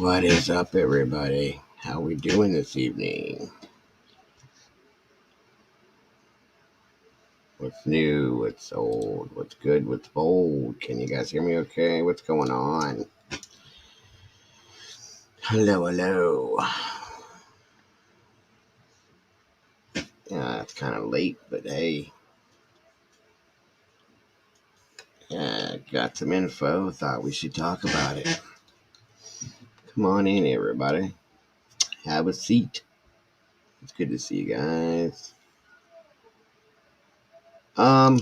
What is up, everybody? How we doing this evening? What's new? What's old? What's good? What's bold? Can you guys hear me okay? What's going on? Hello. Yeah, it's kind of late, but hey. Got some info. Thought we should talk about it. Come on in, everybody. Have a seat. It's good to see you guys. I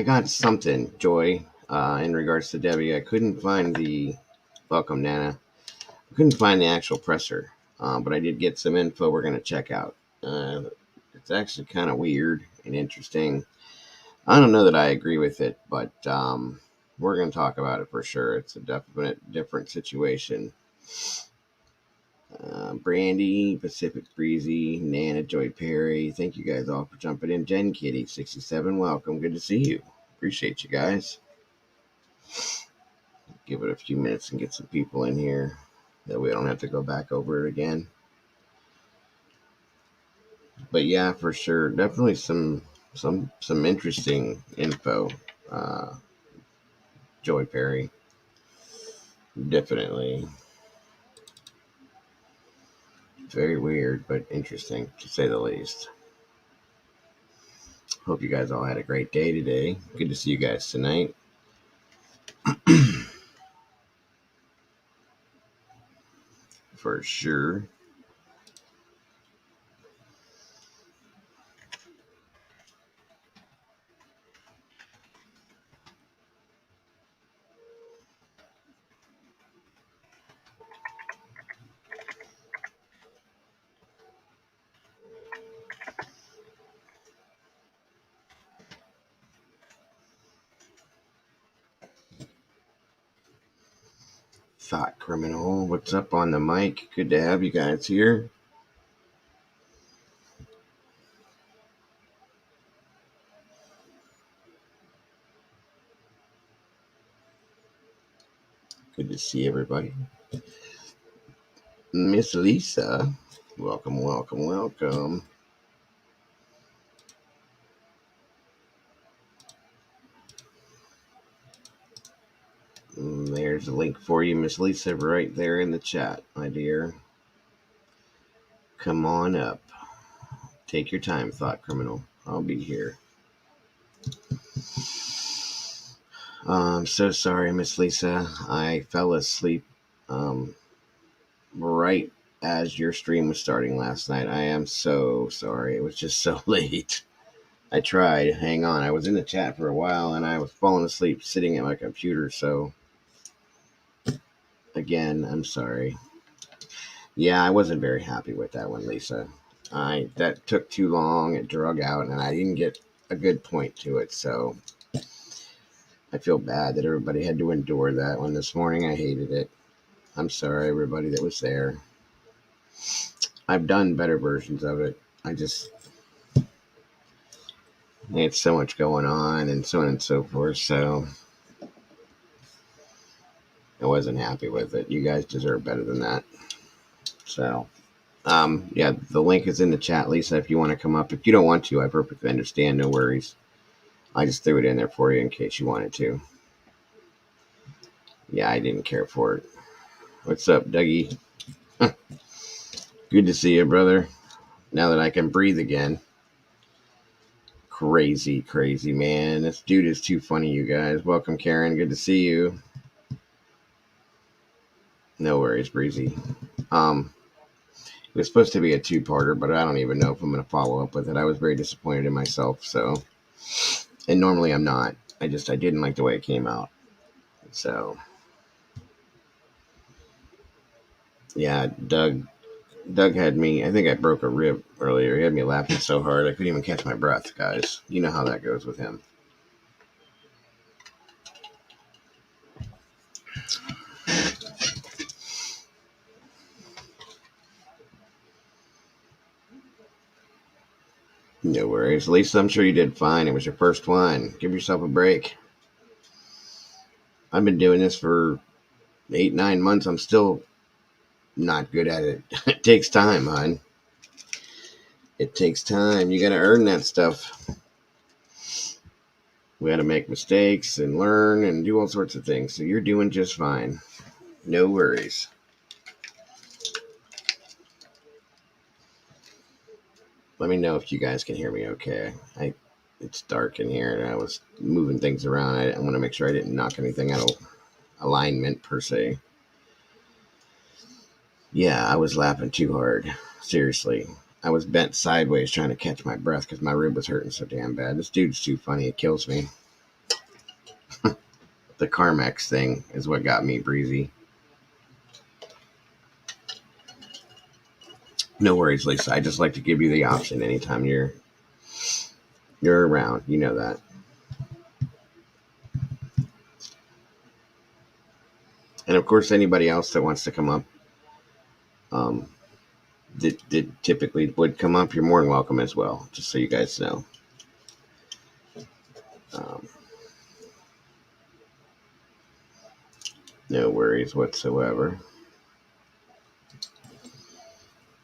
got something, Joy, in regards to Debbie. I couldn't find the... Welcome, Nana. I couldn't find the actual presser, but I did get some info we're going to check out. It's actually kind of weird and interesting. I don't know that I agree with it, but we're going to talk about it for sure. It's a definite different situation. Brandy, Pacific Breezy, Nana, Joy Perry, thank you guys all for jumping in. Jen Kitty, 67, welcome. Good to see you. Appreciate you guys. Give it a few minutes and get some people in here. That way I don't have to go back over it again. But yeah, for sure, definitely some interesting info. Joy Perry, definitely very weird, but interesting to say the least. Hope you guys all had a great day today. Good to see you guys tonight. For sure. Thought Criminal, what's up on the mic? Good to have you guys here. Good to see everybody. Miss Lisa, welcome, welcome, welcome. There's a link for you, Miss Lisa, right there in the chat, my dear. Come on up. Take your time, Thought Criminal. I'll be here. I'm so sorry, Miss Lisa. I fell asleep right as your stream was starting last night. I am so sorry. It was just so late. I tried. Hang on. I was in the chat for a while and I was falling asleep sitting at my computer. So, again, I'm sorry. Yeah, I wasn't very happy with that one, Lisa. That took too long. It drug out and I didn't get a good point to it. So, I feel bad that everybody had to endure that one this morning. I hated it. I'm sorry, everybody that was there. I've done better versions of it. I had so much going on and so on and so forth, so I wasn't happy with it. You guys deserve better than that. So, yeah, the link is in the chat, Lisa, if you want to come up. If you don't want to, I perfectly understand. No worries. I just threw it in there for you in case you wanted to. Yeah, I didn't care for it. What's up, Dougie? Good to see you, brother. Now that I can breathe again. Crazy, crazy, man. This dude is too funny, you guys. Welcome, Karen. Good to see you. No worries, Breezy. It was supposed to be a two-parter, but I don't even know if I'm going to follow up with it. I was very disappointed in myself, so. And normally I'm not. I didn't like the way it came out. So. Yeah, Doug had me, I think I broke a rib earlier. He had me laughing so hard I couldn't even catch my breath, guys. You know how that goes with him. No worries. Lisa, I'm sure you did fine. It was your first one. Give yourself a break. I've been doing this for 8-9 months. I'm still not good at it. It takes time, hon. It takes time. You got to earn that stuff. We got to make mistakes and learn and do all sorts of things. So you're doing just fine. No worries. Let me know if you guys can hear me okay. It's dark in here and I was moving things around. I want to make sure I didn't knock anything out of alignment per se. Yeah, I was laughing too hard. Seriously. I was bent sideways trying to catch my breath because my rib was hurting so damn bad. This dude's too funny. It kills me. The Carmex thing is what got me breezy. No worries, Lisa. I just like to give you the option anytime you're around. You know that. And of course, anybody else that wants to come up, that typically would come up, you're more than welcome as well. Just so you guys know. No worries whatsoever.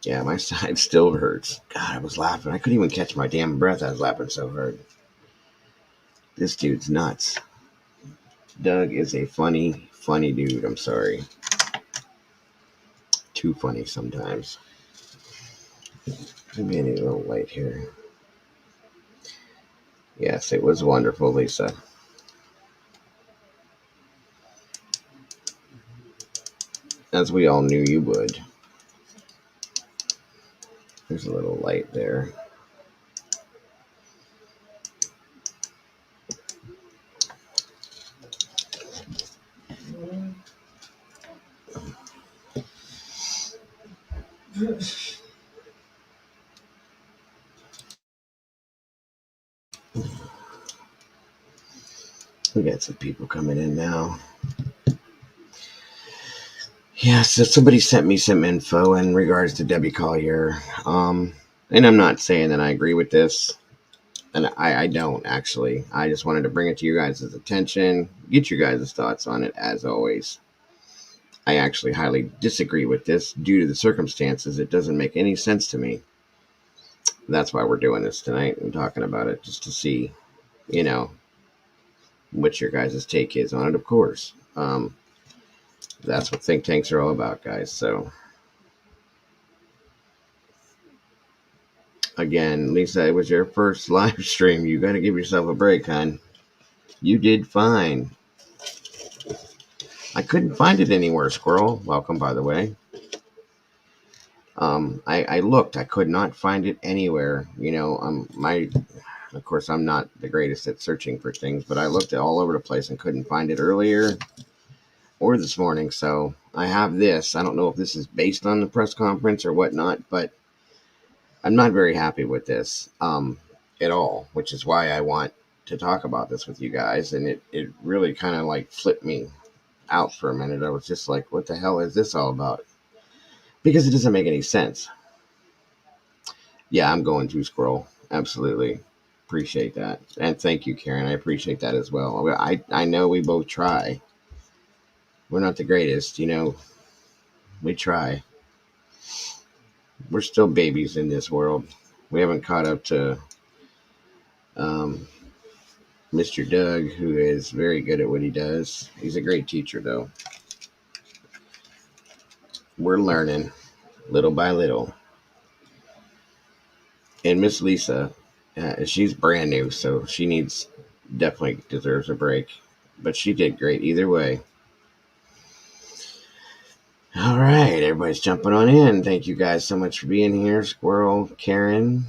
Yeah, my side still hurts. God, I was laughing. I couldn't even catch my damn breath. I was laughing so hard. This dude's nuts. Doug is a funny dude. I'm sorry. Too funny sometimes. Maybe I need a little light here. Yes, it was wonderful, Lisa. As we all knew you would. There's a little light there. We got some people coming in now. Yeah, so somebody sent me some info in regards to Debbie Collier. And I'm not saying that I agree with this. And I don't, actually. I just wanted to bring it to you guys' attention. Get your guys' thoughts on it, as always. I actually highly disagree with this due to the circumstances. It doesn't make any sense to me. That's why we're doing this tonight and talking about it, just to see, what your guys' take is on it, of course. That's what think tanks are all about, guys. So, again, Lisa, it was your first live stream. You got to give yourself a break, hon. You did fine. I couldn't find it anywhere, Squirrel. Welcome, by the way. I looked. I could not find it anywhere. Of course, I'm not the greatest at searching for things, but I looked all over the place and couldn't find it earlier or this morning. So I have this. I don't know if this is based on the press conference or whatnot, but I'm not very happy with this at all, which is why I want to talk about this with you guys. And it really kind of like flipped me out for a minute. I was just like, what the hell is this all about? Because it doesn't make any sense. Yeah, I'm going to Squirrel. Absolutely. Appreciate that. And thank you, Karen. I appreciate that as well. I know we both try. We're not the greatest, we try. We're still babies in this world. We haven't caught up to Mr. Doug, who is very good at what he does. He's a great teacher, though. We're learning little by little. And Miss Lisa, she's brand new, so she definitely deserves a break. But she did great either way. All right, everybody's jumping on in. Thank you guys so much for being here. Squirrel, Karen,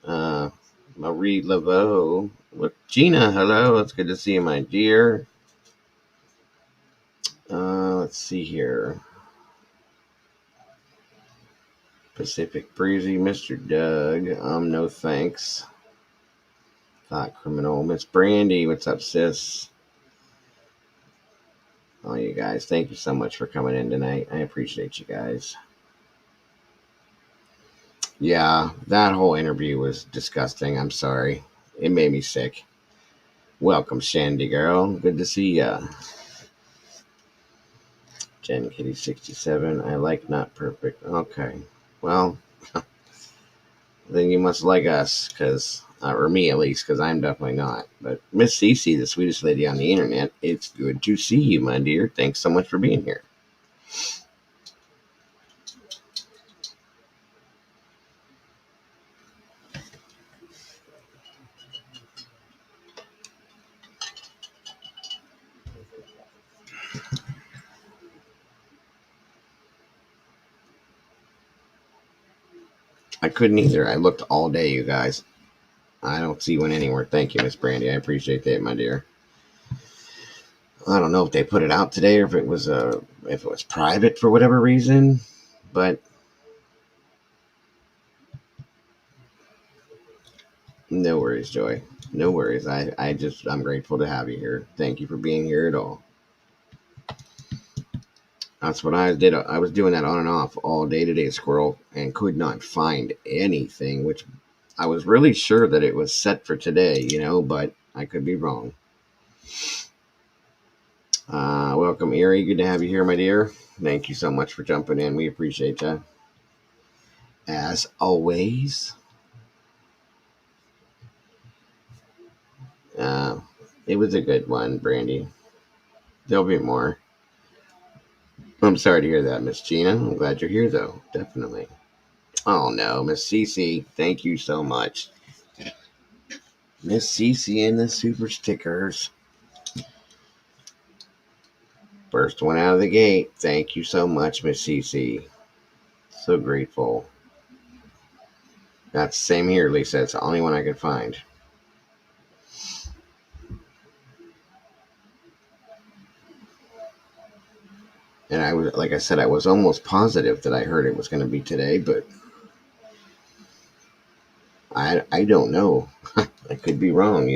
Marie Laveau. Look, Gina, hello. It's good to see you, my dear. Let's see here. Pacific Breezy, Mr. Doug. No thanks. Thought Criminal. Miss Brandy, what's up, sis? All you guys, thank you so much for coming in tonight. I appreciate you guys. Yeah, that whole interview was disgusting. I'm sorry. It made me sick. Welcome, Shandy girl. Good to see ya. Jen Kitty 67. I like not perfect. Okay. Well, then you must like us, because, or me at least, because I'm definitely not. But Miss Cece, the sweetest lady on the internet, it's good to see you, my dear. Thanks so much for being here. I couldn't either. I looked all day, you guys. I don't see one anywhere. Thank you, Miss Brandy. I appreciate that, my dear. I don't know if they put it out today or if it was private for whatever reason, but no worries, Joy. No worries. I'm grateful to have you here. Thank you for being here at all. That's what I did. I was doing that on and off all day today, Squirrel, and could not find anything, which I was really sure that it was set for today, but I could be wrong. Welcome, Erie. Good to have you here, my dear. Thank you so much for jumping in. We appreciate that. As always. It was a good one, Brandy. There'll be more. I'm sorry to hear that, Miss Gina. I'm glad you're here, though. Definitely. Oh, no. Miss Cece, thank you so much. Miss Cece and the super stickers. First one out of the gate. Thank you so much, Miss Cece. So grateful. That's the same here, Lisa. It's the only one I could find. And I was, like I said, I was almost positive that I heard it was going to be today, but I don't know. I could be wrong,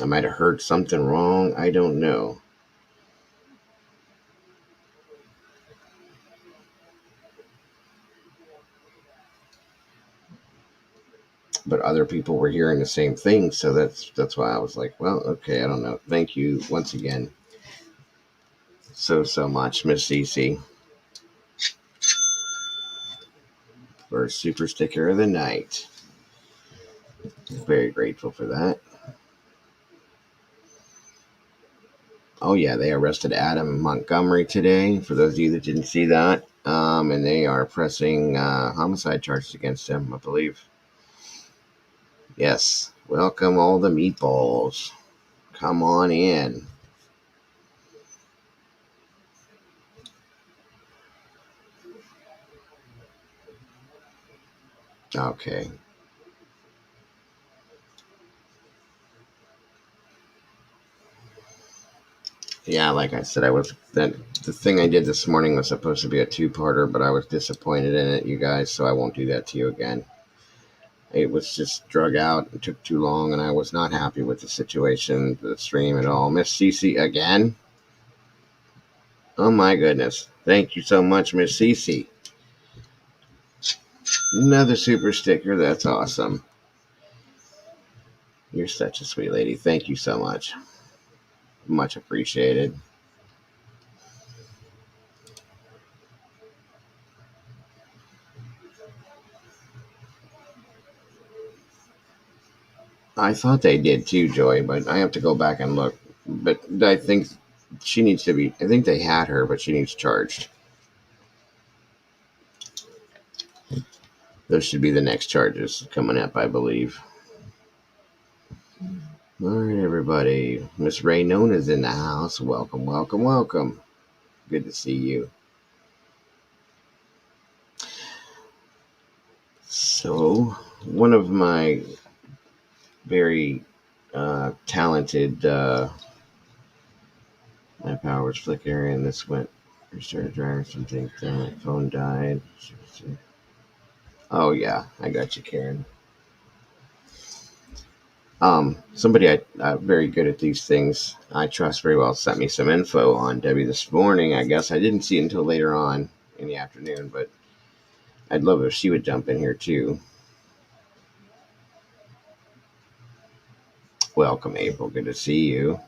I might have heard something wrong. I don't know. But other people were hearing the same thing, so that's why I was like, well, okay, I don't know. Thank you once again so much, Miss Cece, for super sticker of the night. Very grateful for that. Oh yeah, they arrested Adam Montgomery today, for those of you that didn't see that, and they are pressing homicide charges against him, I believe. Yes, welcome all the meatballs. Come on in. Okay. Yeah, like I said, the thing I did this morning was supposed to be a two-parter, but I was disappointed in it, you guys, so I won't do that to you again. It was just drug out and took too long, and I was not happy with the situation, the stream at all. Miss Cece again? Oh my goodness. Thank you so much, Miss Cece. Another super sticker. That's awesome. You're such a sweet lady. Thank you so much. Much appreciated. I thought they did too, Joy, but I have to go back and look. But I think she needs to be. I think they had her, but she needs charged. Those should be the next charges coming up, I believe. All right, everybody. Miss Ray Nona's in the house. Welcome, welcome, welcome. Good to see you. So, one of my very talented. My power was flickering, and this went. Restarted driving something. My phone died. Oh yeah, I got you, Karen. Somebody I very good at these things, I trust very well, sent me some info on Debbie this morning. I guess I didn't see it until later on in the afternoon, but I'd love if she would jump in here too. Welcome, April. Good to see you.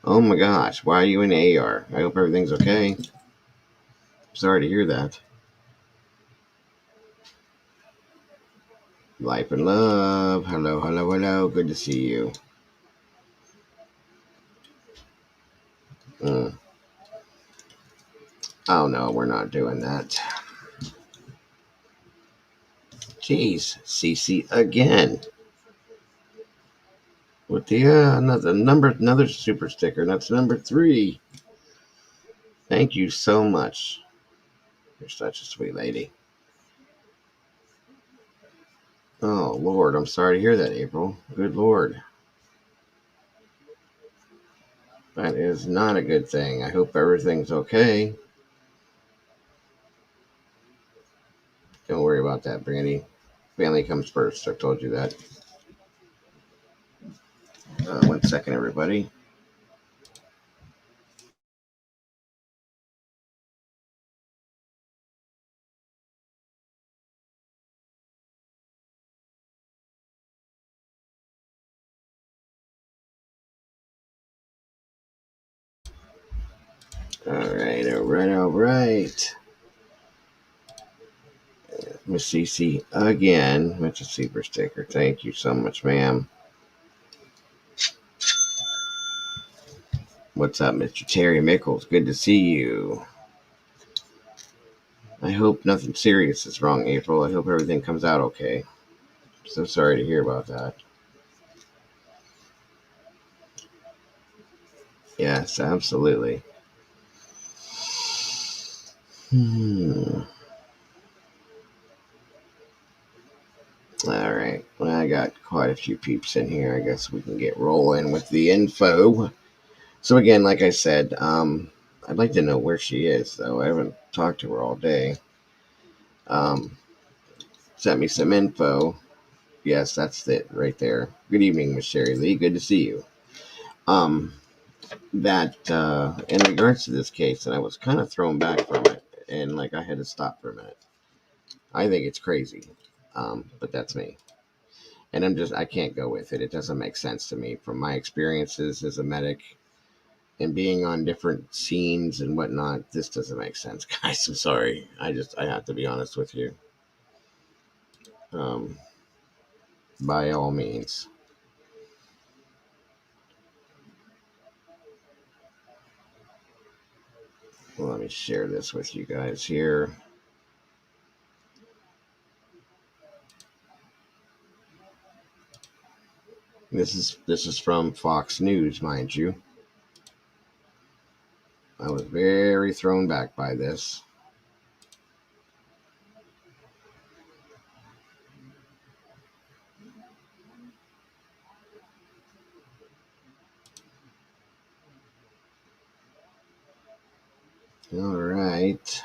Oh my gosh, why are you in AR? I hope everything's okay. Sorry to hear that. Life and love. Hello, hello, hello. Good to see you. Oh no, we're not doing that. Jeez, Cece again. With the another super sticker. That's number 3. Thank you so much. You're such a sweet lady. Oh Lord, I'm sorry to hear that, April. Good Lord. That is not a good thing. I hope everything's okay. Don't worry about that, Brandy. Family comes first. I've told you that. 1 second, everybody. All right. Miss Cece again with a super sticker. Thank you so much, ma'am. What's up, Mr. Terry Mickles? Good to see you. I hope nothing serious is wrong, April. I hope everything comes out okay. So sorry to hear about that. Yes, absolutely. All right. Well, I got quite a few peeps in here. I guess we can get rolling with the info. So again, like I said, I'd like to know where she is, though. I haven't talked to her all day. Sent me some info. Yes, that's it right there. Good evening, Miss Sherry Lee. Good to see you. That in regards to this case, and I was kind of thrown back from it, and like I had to stop for a minute. I think it's crazy, but that's me, and I can't go with it. It doesn't make sense to me from my experiences as a medic and being on different scenes and whatnot. This doesn't make sense, guys. I'm sorry. I have to be honest with you. Um, by all means. Well, let me share this with you guys here. This is from Fox News, mind you. I was very thrown back by this. All right.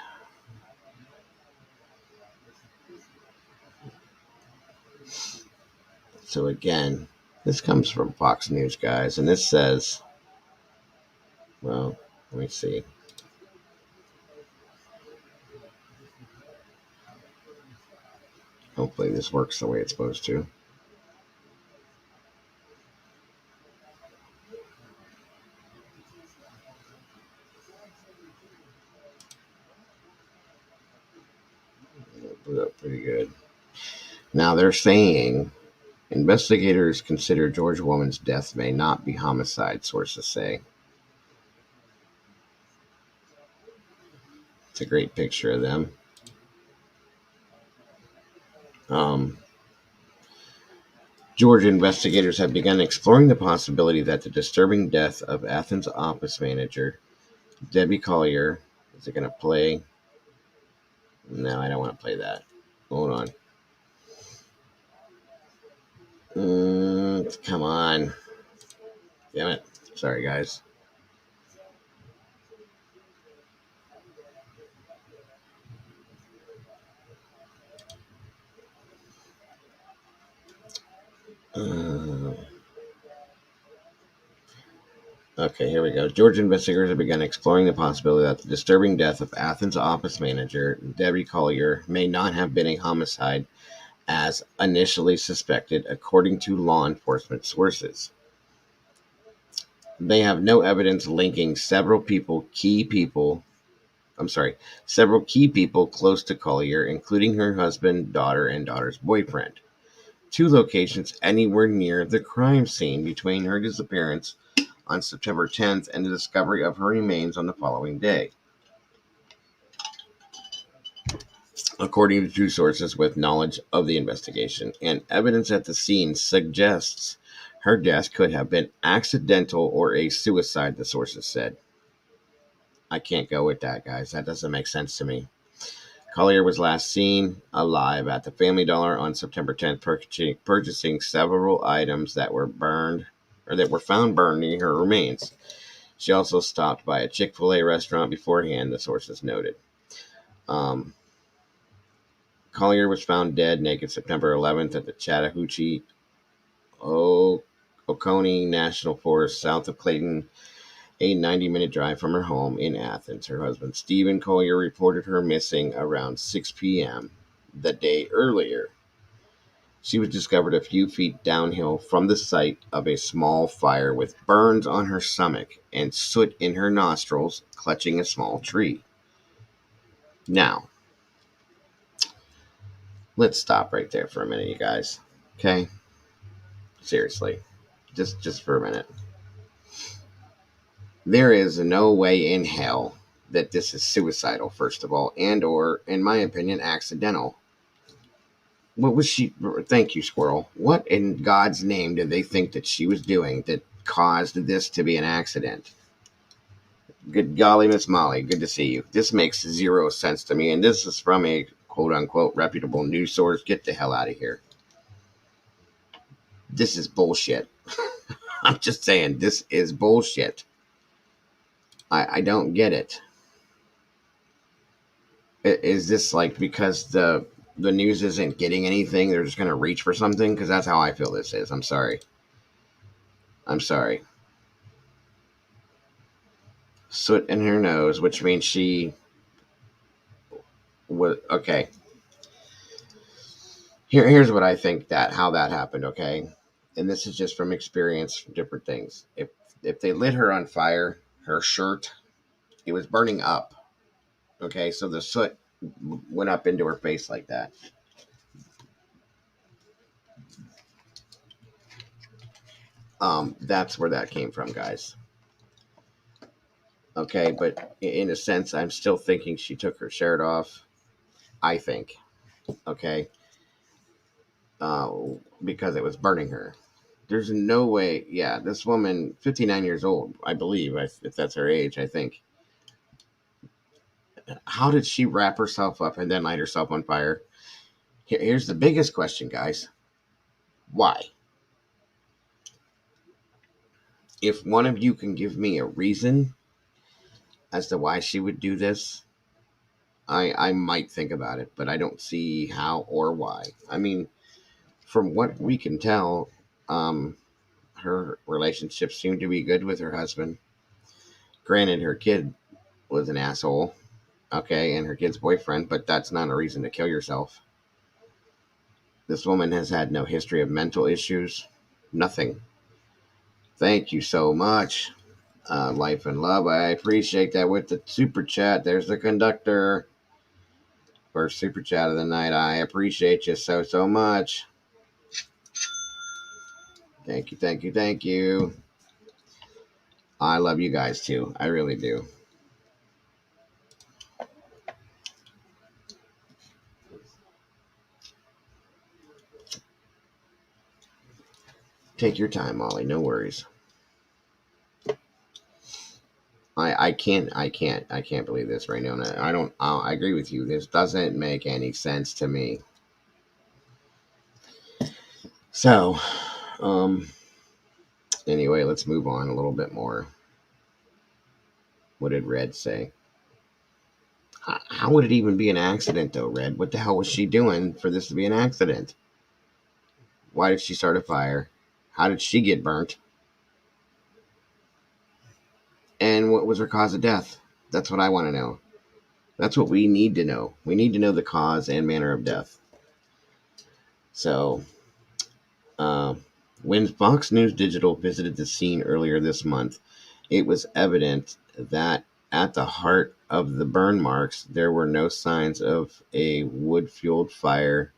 So again, this comes from Fox News, guys, and this says, well, let me see. Hopefully this works the way it's supposed to. Blew up pretty good. Now they're saying investigators consider George Woman's death may not be homicide, sources say. It's a great picture of them. Georgia investigators have begun exploring the possibility that the disturbing death of Athens office manager Debbie Collier. Is it going to play? No, I don't want to play that. Hold on. Come on. Damn it. Sorry, guys. Okay, here we go. Georgia investigators have begun exploring the possibility that the disturbing death of Athens office manager Debbie Collier may not have been a homicide, as initially suspected, according to law enforcement sources. They have no evidence linking several key people close to Collier, including her husband, daughter, and daughter's boyfriend, to locations anywhere near the crime scene between her disappearance on September 10th and the discovery of her remains on the following day. According to two sources with knowledge of the investigation, and evidence at the scene suggests her death could have been accidental or a suicide, the sources said. I can't go with that, guys. That doesn't make sense to me. Collier was last seen alive at the Family Dollar on September 10th, purchasing several items that were found burned near her remains. She also stopped by a Chick-fil-A restaurant beforehand, the sources noted. Collier was found dead naked September 11th at the Chattahoochee Oconee National Forest south of Clayton, a 90-minute drive from her home in Athens. Her husband, Stephen Collier, reported her missing around 6 p.m. the day earlier. She was discovered a few feet downhill from the site of a small fire with burns on her stomach and soot in her nostrils, clutching a small tree. Now, let's stop right there for a minute, you guys. Okay? Seriously. Just for a minute. There is no way in hell that this is suicidal, first of all, and or, in my opinion, accidental. What was she... Thank you, Squirrel. What in God's name did they think that she was doing that caused this to be an accident? Good golly, Miss Molly, good to see you. This makes zero sense to me, and this is from a quote-unquote reputable news source. Get the hell out of here. This is bullshit. I'm just saying, this is bullshit. I don't get it. Is this like because the news isn't getting anything, they're just going to reach for something? Because that's how I feel this is. I'm sorry. Soot in her nose, which means she was... Okay. Here's what I think how that happened, okay? And this is just from experience, from different things. If they lit her on fire, her shirt, it was burning up. Okay, so the soot went up into her face like that. That's where that came from, guys. Okay, but in a sense, I'm still thinking she took her shirt off. I think. Okay. Because it was burning her. There's no way. Yeah, this woman, 59 years old, I believe, if that's her age, I think. How did she wrap herself up and then light herself on fire? Here's the biggest question, guys. Why? If one of you can give me a reason as to why she would do this, I might think about it, but I don't see how or why. I mean, from what we can tell, her relationship seemed to be good with her husband. Granted, her kid was an asshole, okay, and her kid's boyfriend, but that's not a reason to kill yourself. This woman has had no history of mental issues. Nothing. Thank you so much. Life and love. I appreciate that with the super chat. There's the conductor. First super chat of the night. I appreciate you so much. Thank you. I love you guys too. I really do. Take your time, Molly. No worries. I can't believe this right now. I agree with you. This doesn't make any sense to me. So, anyway, let's move on a little bit more. What did Red say? How would it even be an accident, though, Red? What the hell was she doing for this to be an accident? Why did she start a fire? How did she get burnt? And what was her cause of death? That's what I want to know. That's what we need to know. We need to know the cause and manner of death. So, uh, when Fox News Digital visited the scene earlier this month, it was evident that at the heart of the burn marks, there were no signs of a wood-fueled fire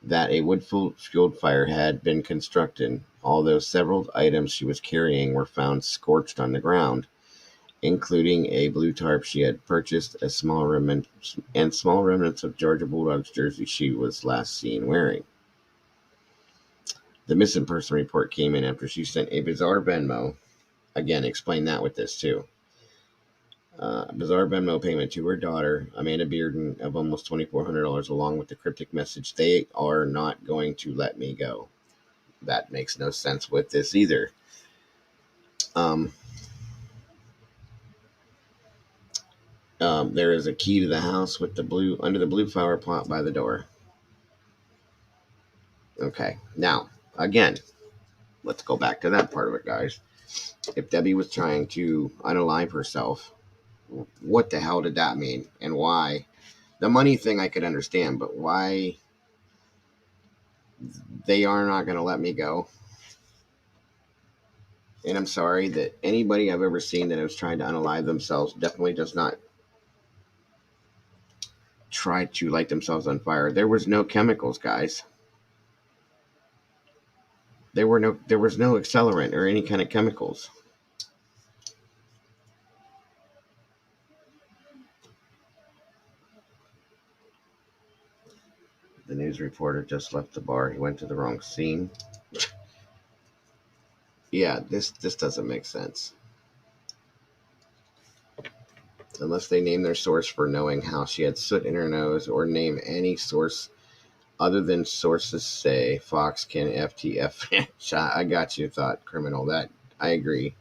had been constructed, although several items she was carrying were found scorched on the ground, including a blue tarp she had purchased, and small remnants of Georgia Bulldogs jersey she was last seen wearing. The missing person report came in after she sent a bizarre Venmo. Again, explain that with this too. Bizarre Venmo payment to her daughter, Amanda Bearden, of almost $2,400, along with the cryptic message, "They are not going to let me go." That makes no sense with this either. Um, there is a key to the house with under the blue flower pot by the door. Okay, now again, let's go back to that part of it, guys. If Debbie was trying to unalive herself, what the hell did that mean, and why? The money thing I could understand, but why they are not going to let me go? And I'm sorry that anybody I've ever seen that has tried to unalive themselves definitely does not try to light themselves on fire. There was no chemicals, guys. There was no accelerant or any kind of chemicals. The news reporter just left the bar. He went to the wrong scene. Yeah, this doesn't make sense. Unless they name their source for knowing how she had soot in her nose, or name any source other than sources say Fox can FTF. I got you, thought criminal. That I agree.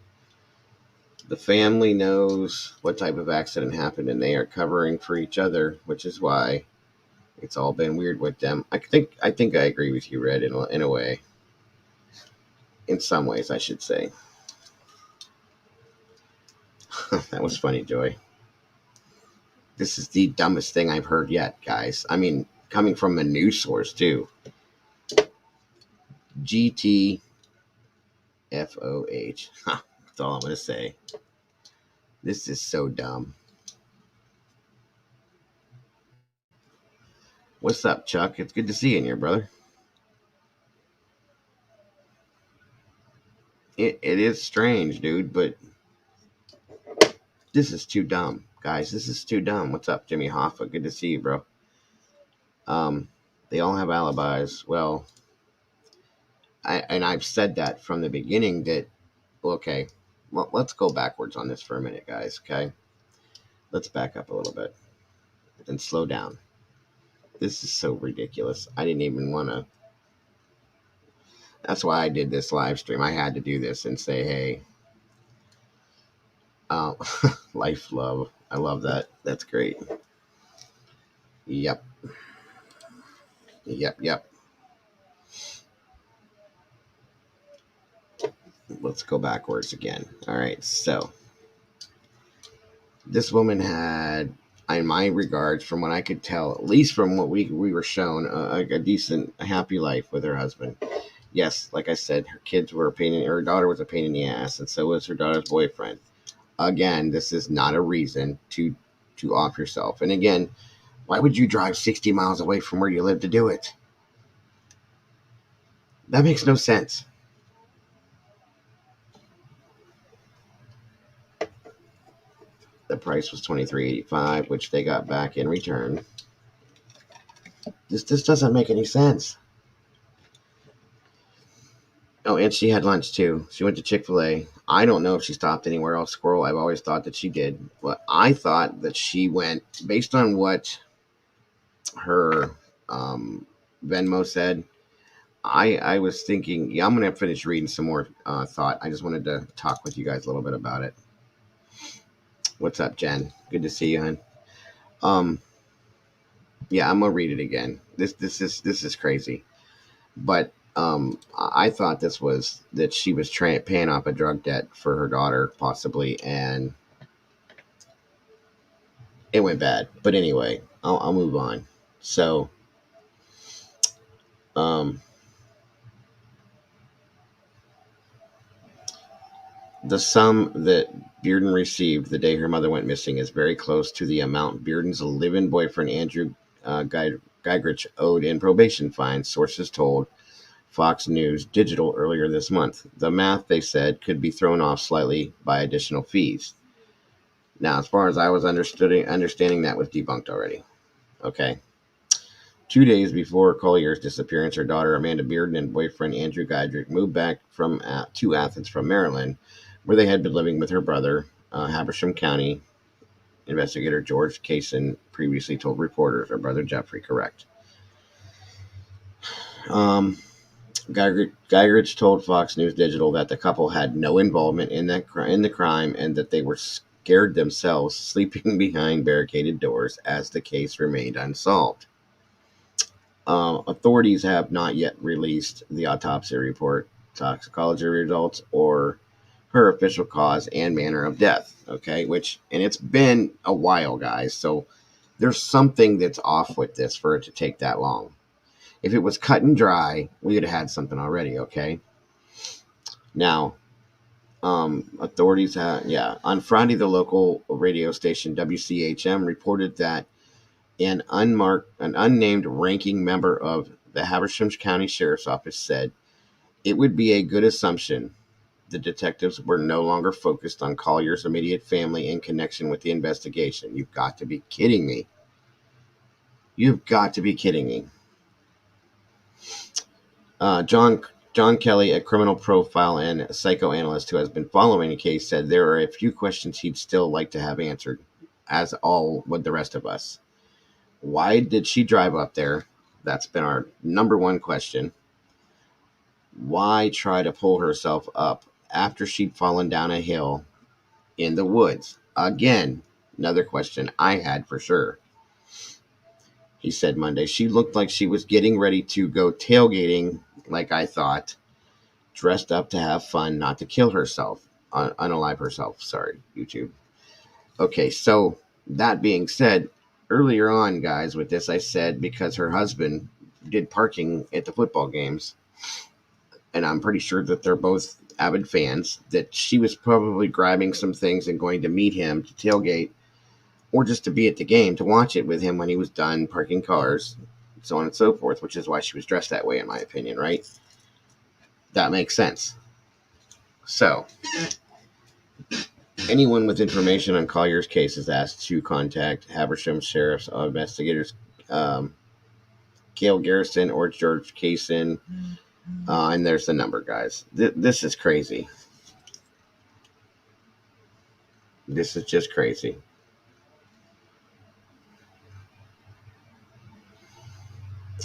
The family knows what type of accident happened, and they are covering for each other, which is why it's all been weird with them. I think I agree with you, Red, in a way. In some ways, I should say. That was funny, Joy. This is the dumbest thing I've heard yet, guys. I mean, coming from a news source too. GTFOH. That's all I'm gonna say. This is so dumb. What's up, Chuck? It's good to see you in here, brother. It is strange, dude, but this is too dumb, guys. This is too dumb. What's up, Jimmy Hoffa? Good to see you, bro. Um, they all have alibis. Well, I've said that from the beginning. That okay. Well, let's go backwards on this for a minute, guys. Okay, let's back up a little bit and slow down. This is so ridiculous. I didn't even want to. That's why I did this live stream. I had to do this and say, hey, uh, life, love. I love that. That's great. Yep. Yep. Yep. Let's go backwards again. All right. So this woman had, in my regards, from what I could tell, at least from what we were shown, a decent, happy life with her husband. Yes, like I said, her daughter was a pain in the ass, and so was her daughter's boyfriend. Again, this is not a reason to off yourself. And again, why would you drive 60 miles away from where you live to do it? That makes no sense. The price was $23.85, which they got back in return. This doesn't make any sense. Oh, and she had lunch too. She went to Chick-fil-A. I don't know if she stopped anywhere else, Squirrel. I've always thought that she did. But I thought that she went, based on what her Venmo said, I was thinking, yeah, I'm going to finish reading some more thought. I just wanted to talk with you guys a little bit about it. What's up, Jen? Good to see you, hon. Um, yeah, I'm gonna read it again. This is crazy, but I thought this was that she was paying off a drug debt for her daughter, possibly, and it went bad. But anyway, I'll move on. So Um, the sum that Bearden received the day her mother went missing is very close to the amount Bearden's live-in boyfriend Andrew Geigerich owed in probation fines, sources told Fox News Digital earlier this month. The math, they said, could be thrown off slightly by additional fees. Now, as far as I was understanding, that was debunked already. Okay. 2 days before Collier's disappearance, her daughter Amanda Bearden and boyfriend Andrew Geigerich moved back to Athens from Maryland, where they had been living with her brother. Habersham County investigator George Kaysen previously told reporters, her brother Jeffrey, correct. Geigerich told Fox News Digital that the couple had no involvement in the crime and that they were scared themselves, sleeping behind barricaded doors as the case remained unsolved. Authorities have not yet released the autopsy report, toxicology results, or her official cause and manner of death. Okay, and it's been a while, guys, so there's something that's off with this for it to take that long. If it was cut and dry, we would have had something already. Okay. Now, authorities on Friday, the local radio station WCHM reported that an unnamed ranking member of the Habersham County Sheriff's Office said it would be a good assumption the detectives were no longer focused on Collier's immediate family in connection with the investigation. You've got to be kidding me. You've got to be kidding me. John Kelly, a criminal profile and psychoanalyst who has been following the case, said there are a few questions he'd still like to have answered, as all would the rest of us. Why did she drive up there? That's been our number one question. Why try to pull herself up after she'd fallen down a hill in the woods? Again, another question I had for sure. He said Monday, she looked like she was getting ready to go tailgating, like I thought, dressed up to have fun, not to kill herself, unalive herself. Sorry, YouTube. Okay, so that being said, earlier on, guys, with this, I said because her husband did parking at the football games, and I'm pretty sure that they're both avid fans, that she was probably grabbing some things and going to meet him to tailgate, or just to be at the game to watch it with him when he was done parking cars, so on and so forth, which is why she was dressed that way, in my opinion, right? That makes sense. So, anyone with information on Collier's case is asked to contact Habersham Sheriff's investigators, Gail Garrison or George Kaysen, and there's the number, guys. This is crazy. This is just crazy.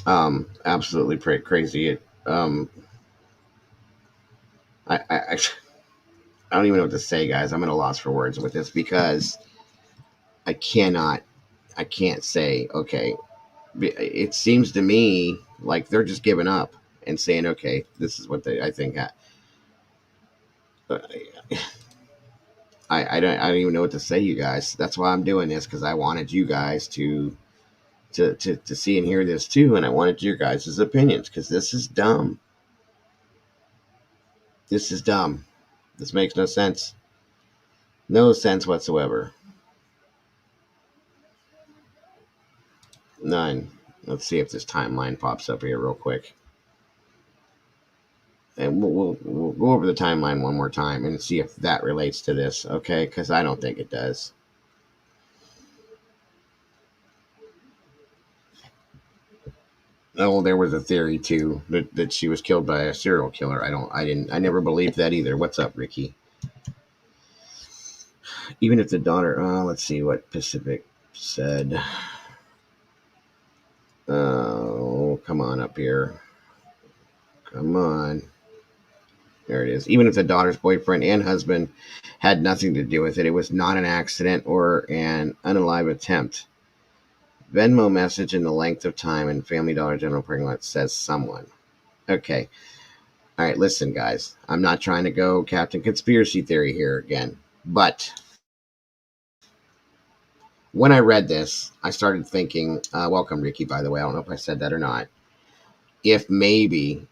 Absolutely crazy. I don't even know what to say, guys. I'm at a loss for words with this because I can't say, okay, it seems to me like they're just giving up and saying, okay, this is what I think. I don't even know what to say, you guys. That's why I'm doing this, because I wanted you guys to see and hear this too, and I wanted your guys' opinions, because this is dumb. This is dumb. This makes no sense. No sense whatsoever. None. Let's see if this timeline pops up here real quick. And we'll go over the timeline one more time and see if that relates to this, okay? Because I don't think it does. Oh, there was a theory too that she was killed by a serial killer. I never believed that either. What's up, Ricky? Even if the daughter, let's see what Pacific said. Oh, come on up here. Come on. There it is. Even if the daughter's boyfriend and husband had nothing to do with it, it was not an accident or an unalive attempt. Venmo message in the length of time in Family Dollar General parking lot says someone. Okay. All right, listen, guys. I'm not trying to go Captain Conspiracy Theory here again, but when I read this, I started thinking, welcome, Ricky, by the way. I don't know if I said that or not. if maybe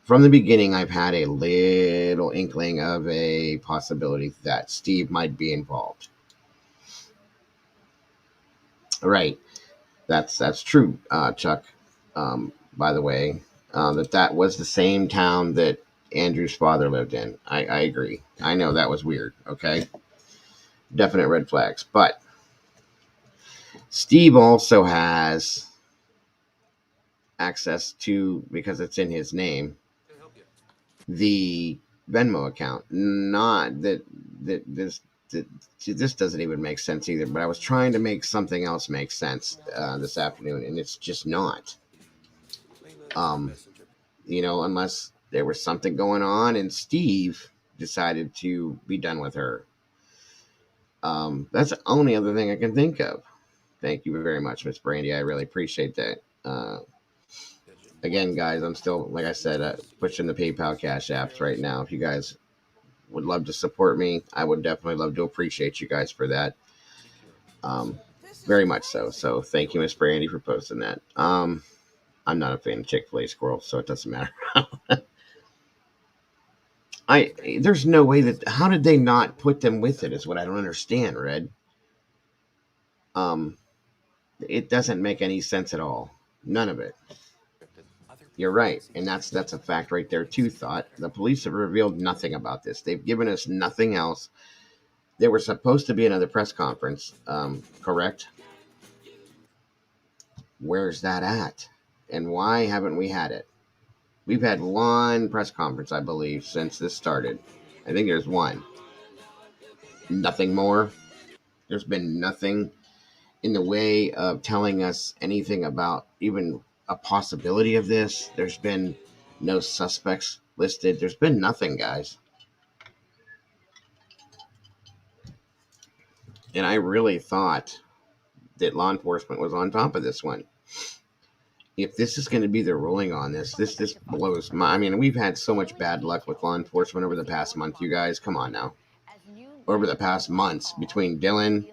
from the beginning I've had a little inkling of a possibility that Steve might be involved. Right. That's true, Chuck. By the way, that was the same town that Andrew's father lived in. I agree. I know that was weird. Okay, definite red flags. But Steve also has access to, because it's in his name, the Venmo account. Not that that this doesn't even make sense either. But I was trying to make something else make sense this afternoon, and it's just not. Um, unless there was something going on and Steve decided to be done with her. That's the only other thing I can think of. Thank you very much, Miss Brandy. I really appreciate that. Again, guys, I'm still, like I said, pushing the PayPal Cash apps right now. If you guys would love to support me, I would definitely love to appreciate you guys for that. Um, Very much so. So thank you, Miss Brandy, for posting that. I'm not a fan of Chick-fil-A squirrels, so it doesn't matter. There's no way that, how did they not put them with it is what I don't understand, Red. Um it doesn't make any sense at all. None of it. You're right. And that's a fact right there too, Thought. The police have revealed nothing about this. They've given us nothing else. There was supposed to be another press conference, correct? Where's that at? And why haven't we had it? We've had one press conference, I believe, since this started. I think there's one. Nothing more. There's been nothing in the way of telling us anything about even a possibility of this. There's been no suspects listed. There's been nothing, guys. And I really thought that law enforcement was on top of this one. If this is going to be the ruling on this blows my. I mean, we've had so much bad luck with law enforcement over the past month, you guys. Come on now. Over the past months, between Dylan,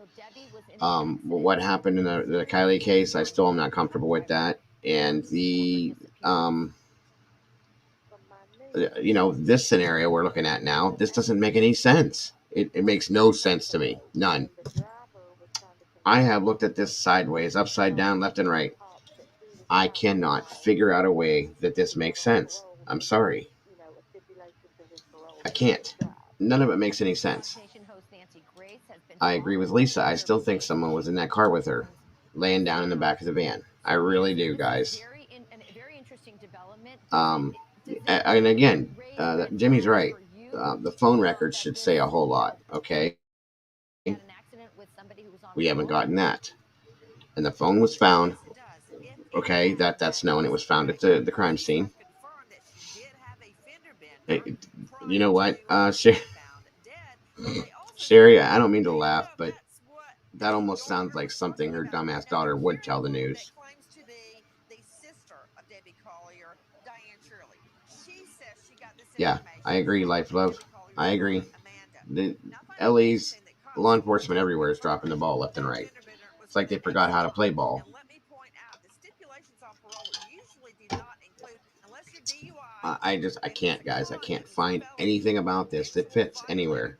what happened in the Kylie case, I still am not comfortable with that. And the, this scenario we're looking at now, this doesn't make any sense. It makes no sense to me. None. I have looked at this sideways, upside down, left and right. I cannot figure out a way that this makes sense. I'm sorry. I can't. None of it makes any sense. I agree with Lisa. I still think someone was in that car with her, laying down in the back of the van. I really do, guys. And again, Jimmy's right. The phone records should say a whole lot, okay? We haven't gotten that. And the phone was found, okay? That's known. It was found at the crime scene. Hey, you know what, Sherry, I don't mean to laugh, but that almost sounds like something her dumbass daughter would tell the news. Yeah, I agree, Life Love. I agree. The LA's law enforcement everywhere is dropping the ball left and right. It's like they forgot how to play ball. I can't, guys. I can't find anything about this that fits anywhere.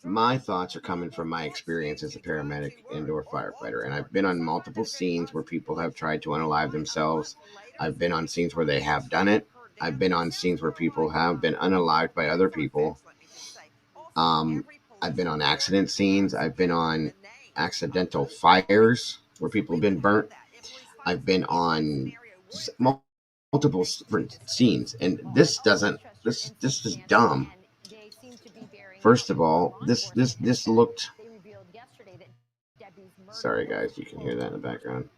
My thoughts are coming from my experience as a paramedic and/or firefighter, and I've been on multiple scenes where people have tried to unalive themselves. I've been on scenes where they have done it. I've been on scenes where people have been unalived by other people. I've been on accident scenes. I've been on accidental fires where people have been burnt. I've been on multiple different scenes, and this doesn't. This is dumb. First of all, this looked. Sorry, guys, you can hear that in the background.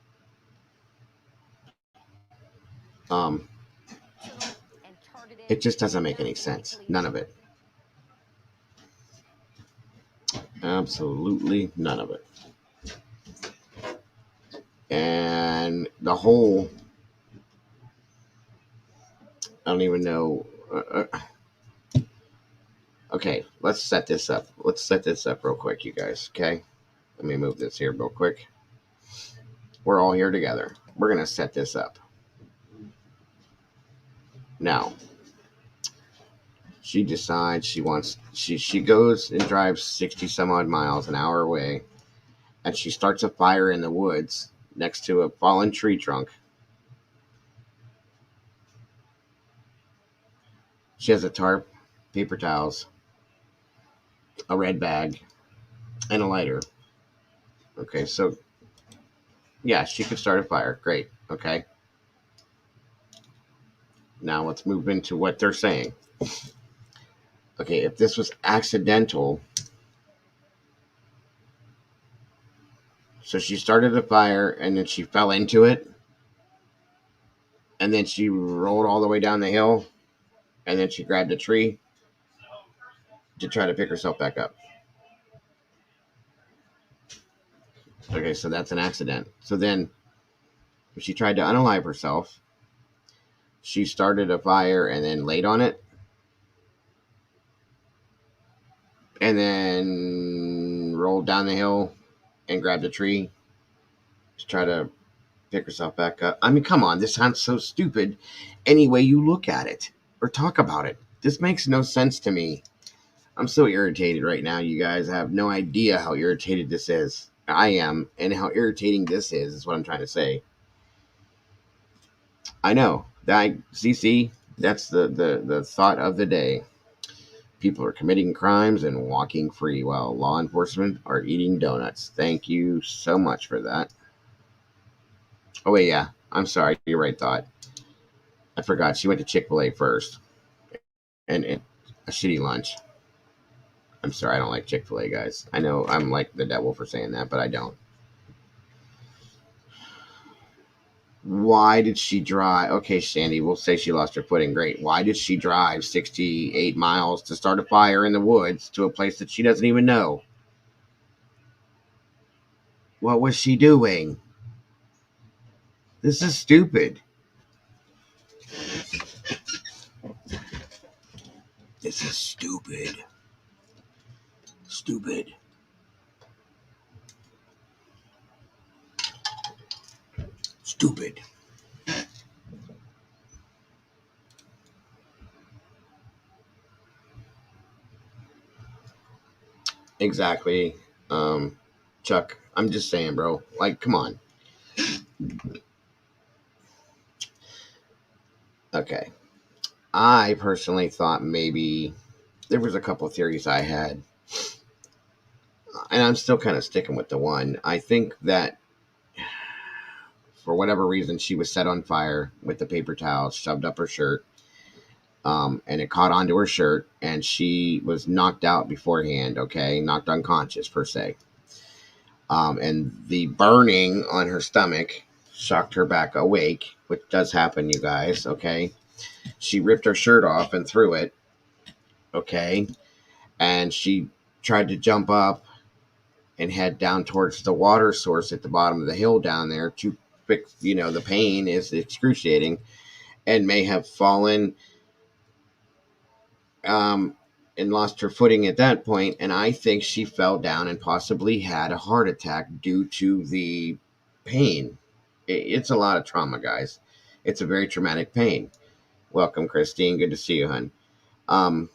Um, it just doesn't make any sense. None of it. Absolutely none of it. And the whole. I don't even know. Okay, let's set this up. Let's set this up real quick, you guys. Okay, let me move this here real quick. We're all here together. We're going to set this up. Now, she decides she goes and drives 60 some odd miles an hour away, and she starts a fire in the woods next to a fallen tree trunk. She has a tarp, paper towels, a red bag, and a lighter. Okay, so yeah, she could start a fire. Great. Okay. Now let's move into what they're saying. Okay, if this was accidental, so she started a fire and then she fell into it, and then she rolled all the way down the hill, and then she grabbed a tree to try to pick herself back up. Okay, so that's an accident. So then she tried to unalive herself. She started a fire and then laid on it, and then rolled down the hill and grabbed a tree to try to pick herself back up. I mean, come on, this sounds so stupid any way you look at it or talk about it. This makes no sense to me. I'm so irritated right now, you guys have no idea how irritated this is. I am, and how irritating this is what I'm trying to say. I know. CC, that's the thought of the day. People are committing crimes and walking free while law enforcement are eating donuts. Thank you so much for that. Oh, wait, yeah. I'm sorry. You're right, Thought. I forgot. She went to Chick-fil-A first. And a shitty lunch. I'm sorry. I don't like Chick-fil-A, guys. I know I'm like the devil for saying that, but I don't. Why did she drive? Okay, Sandy, we'll say she lost her footing. Great. Why did she drive 68 miles to start a fire in the woods to a place that she doesn't even know? What was she doing? This is stupid. This is stupid. Stupid. Stupid. Exactly. Chuck, I'm just saying, bro. Like, come on. Okay. I personally thought maybe there was a couple of theories I had, and I'm still kind of sticking with the one. I think that for whatever reason, she was set on fire with the paper towel shoved up her shirt, and it caught onto her shirt, and she was knocked out beforehand. Okay, knocked unconscious per se, and the burning on her stomach shocked her back awake, which does happen, you guys. Okay, she ripped her shirt off and threw it. Okay, and she tried to jump up and head down towards the water source at the bottom of the hill down there to fix, the pain is excruciating, and may have fallen and lost her footing at that point. And I think she fell down and possibly had a heart attack due to the pain. It's a lot of trauma, guys. It's a very traumatic pain. Welcome, Christine. Good to see you, hon.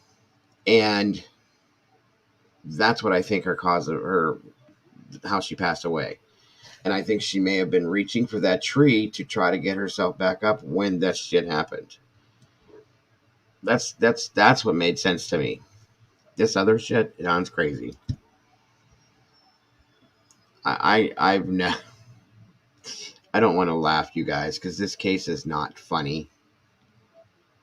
And that's what I think her cause of how she passed away. And I think she may have been reaching for that tree to try to get herself back up when that shit happened. That's what made sense to me. This other shit sounds crazy. I've no. I don't want to laugh, you guys, because this case is not funny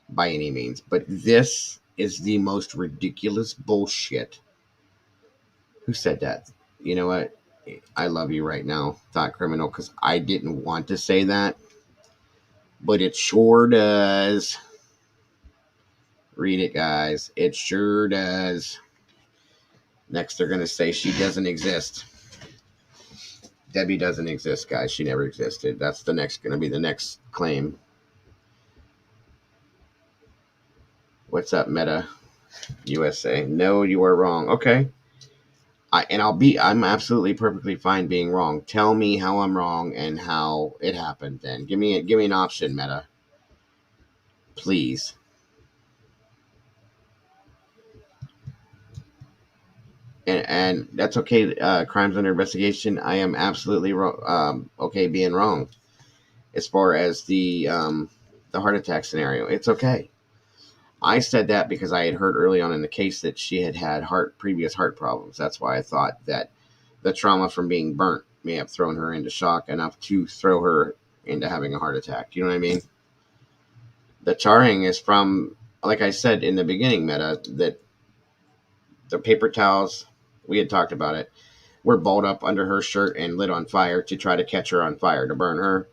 by any means. But this is the most ridiculous bullshit. Who said that? You know what? I love you right now, Thought Criminal, because I didn't want to say that, but it sure does. Read it, guys. It sure does. Next, they're going to say she doesn't exist. Debbie doesn't exist, guys. She never existed. That's going to be the next claim. What's up, Meta USA? No, you are wrong. Okay. I'm absolutely perfectly fine being wrong. Tell me how I'm wrong and how it happened. Then give me an option, Meta, please. And that's okay. Crimes under investigation. I am absolutely okay being wrong as far as the heart attack scenario. It's okay. I said that because I had heard early on in the case that she had had previous heart problems. That's why I thought that the trauma from being burnt may have thrown her into shock enough to throw her into having a heart attack. Do you know what I mean? The charring is from, like I said in the beginning, Meta, that the paper towels, we had talked about it, were balled up under her shirt and lit on fire to try to catch her on fire, to burn her.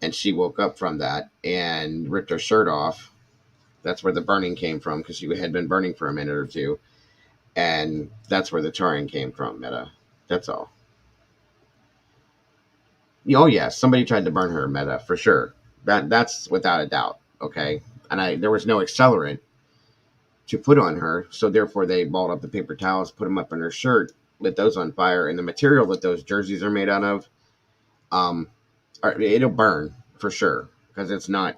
And she woke up from that and ripped her shirt off. That's where the burning came from, because she had been burning for a minute or two. And that's where the charring came from, Meta. That's all. Oh yeah, somebody tried to burn her, Meta, for sure. That's without a doubt. Okay, and there was no accelerant to put on her, so therefore they balled up the paper towels, put them up in her shirt, lit those on fire, and the material that those jerseys are made out of, um, it'll burn for sure because it's not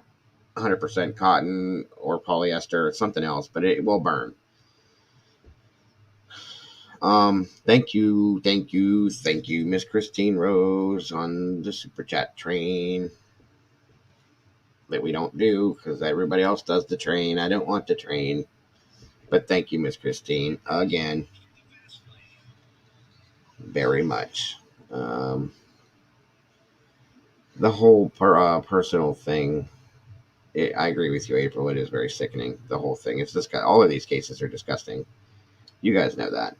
100% cotton or polyester or something else, but it will burn. Thank you, Miss Christine Rose on the super chat train that we don't do because everybody else does the train. I don't want the train, but thank you, Miss Christine, again, very much. The whole personal thing. I agree with you, April. It is very sickening. The whole thing. It's just all of these cases are disgusting. You guys know that.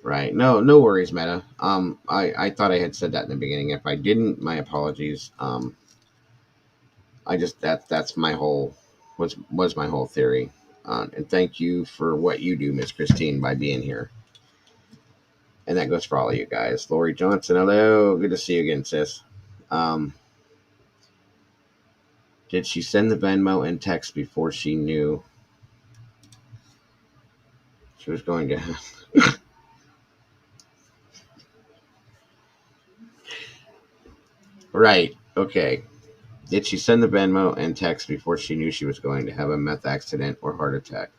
Right. No worries, Meta. I thought I had said that in the beginning. If I didn't, my apologies. I just that's my whole was my whole theory. And thank you for what you do, Miss Christine, by being here. And that goes for all of you guys. Lori Johnson, hello. Good to see you again, sis. Did she send the Venmo and text before she knew she was going to? Right. Okay. Did she send the Venmo and text before she knew she was going to have a meth accident or heart attack?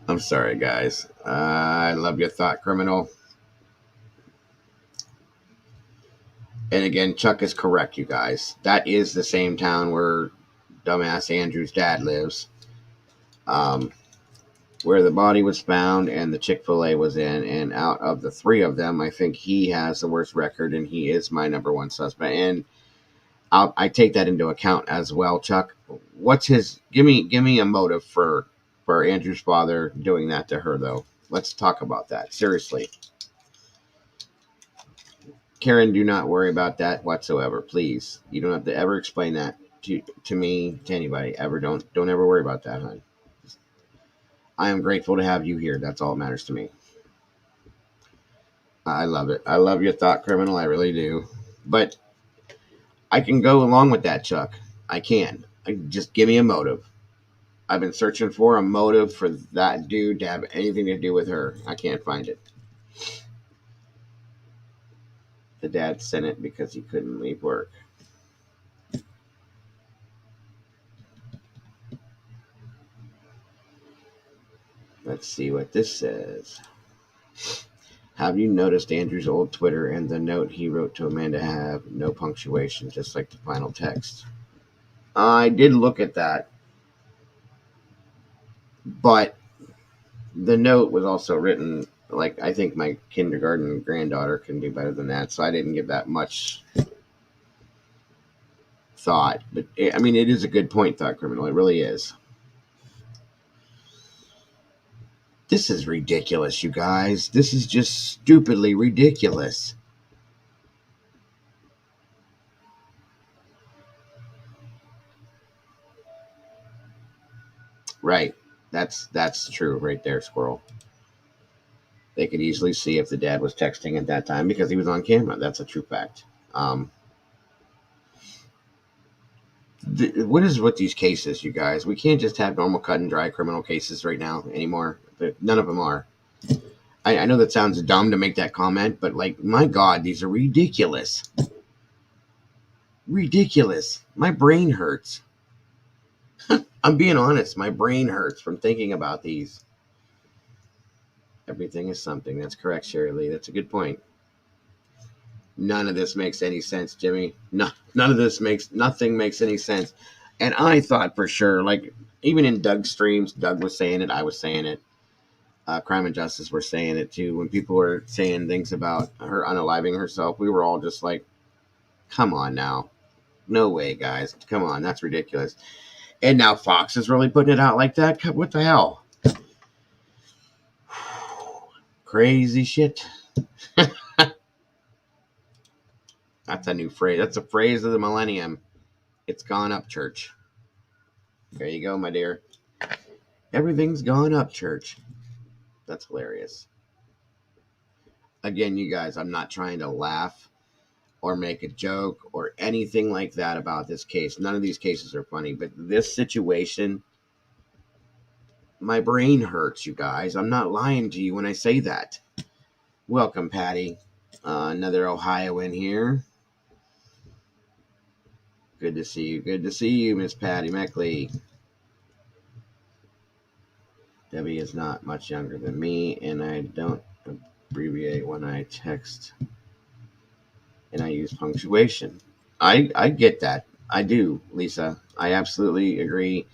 I'm sorry, guys. I love your thought, criminal. And again, Chuck is correct, you guys. That is the same town where dumbass Andrew's dad lives. Where the body was found and the Chick-fil-A was in. And out of the three of them, I think he has the worst record and he is my number one suspect. And I take that into account as well, Chuck. What's his? Give me a motive for Andrew's father doing that to her, though. Let's talk about that seriously. Karen, do not worry about that whatsoever, please. You don't have to ever explain that to me, to anybody. Ever don't ever worry about that, hon. I am grateful to have you here. That's all that matters to me. I love it. I love your thought, criminal. I really do. But I can go along with that, Chuck. I can. Just give me a motive. I've been searching for a motive for that dude to have anything to do with her. I can't find it. The dad sent it because he couldn't leave work. Let's see what this says. Have you noticed Andrew's old Twitter and the note he wrote to Amanda have no punctuation, just like the final text? I did look at that, but the note was also written like I think my kindergarten granddaughter can do better than that, so I didn't give that much thought. But I mean, it is a good point, thought criminal. It really is. This is ridiculous, you guys. This is just stupidly ridiculous. Right. That's true right there, Squirrel. They could easily see if the dad was texting at that time because he was on camera. That's a true fact. What is with these cases, you guys? We can't just have normal cut and dry criminal cases right now anymore. None of them are. I know that sounds dumb to make that comment, but like, my God, these are ridiculous. Ridiculous. My brain hurts. I'm being honest. My brain hurts from thinking about these. Everything is something. That's correct, Sherry Lee. That's a good point. None of this makes any sense, Jimmy. No, nothing makes any sense. And I thought for sure, like, even in Doug's streams, Doug was saying it, I was saying it. Crime and Justice were saying it too. When people were saying things about her unaliving herself, we were all just like, come on now. No way, guys. Come on. That's ridiculous. And now Fox is really putting it out like that? What the hell? Crazy shit. That's a new phrase. That's a phrase of the millennium. It's gone up, church. There you go, my dear. Everything's gone up, church. That's hilarious. Again, you guys, I'm not trying to laugh or make a joke or anything like that about this case. None of these cases are funny, but this situation, my brain hurts, you guys. I'm not lying to you when I say that. Welcome, Patty. Another Ohioan here. Good to see you. Good to see you, Miss Patty Meckley. Debbie is not much younger than me, and I don't abbreviate when I text, and I use punctuation. I get that. I do, Lisa. I absolutely agree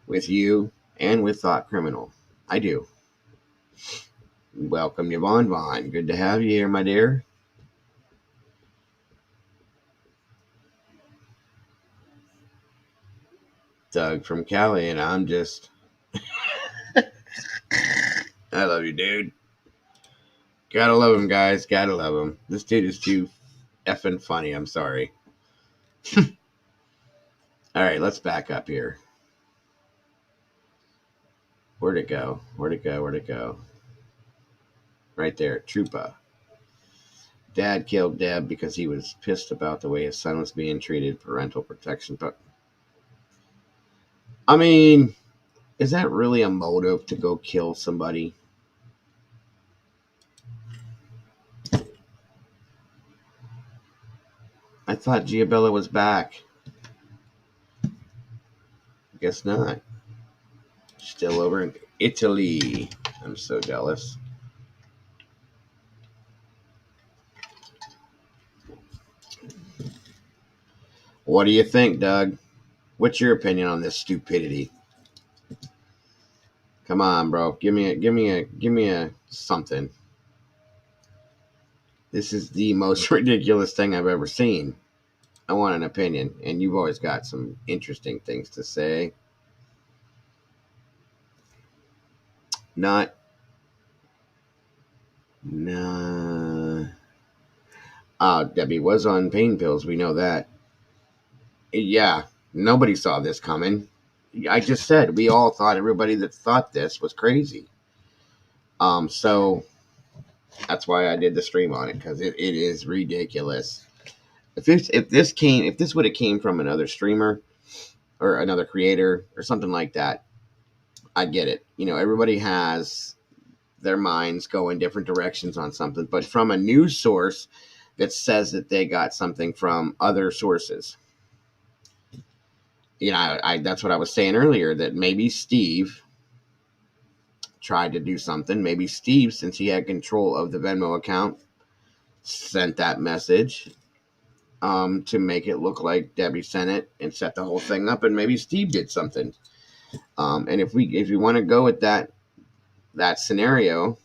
with you and with Thought Criminal. I do. Welcome, Yvonne Vaughn. Good to have you here, my dear. Doug from Cali, and I'm just... I love you, dude. Gotta love him, guys. Gotta love him. This dude is too effing funny. I'm sorry. All right, let's back up here. Where'd it go? Where'd it go? Where'd it go? Right there, Troopa. Dad killed Deb because he was pissed about the way his son was being treated. Parental protection. But I mean, is that really a motive to go kill somebody? I thought Giabella was back. Guess not. Still over in Italy. I'm so jealous. What do you think, Doug? What's your opinion on this stupidity? Come on, bro. Give me a something. This is the most ridiculous thing I've ever seen. I want an opinion, and you've always got some interesting things to say. Not. Nah. Debbie was on pain pills. We know that. Yeah, nobody saw this coming. I just said we all thought everybody that thought this was crazy. So that's why I did the stream on it, because it is ridiculous. If this would have came from another streamer or another creator or something like that, I get it. You know, everybody has their minds go in different directions on something, but from a news source that says that they got something from other sources. You know, I that's what I was saying earlier, that maybe Steve tried to do something. Maybe Steve, since he had control of the Venmo account, sent that message to make it look like Debbie sent it and set the whole thing up, and maybe Steve did something. And if we want to go with that scenario,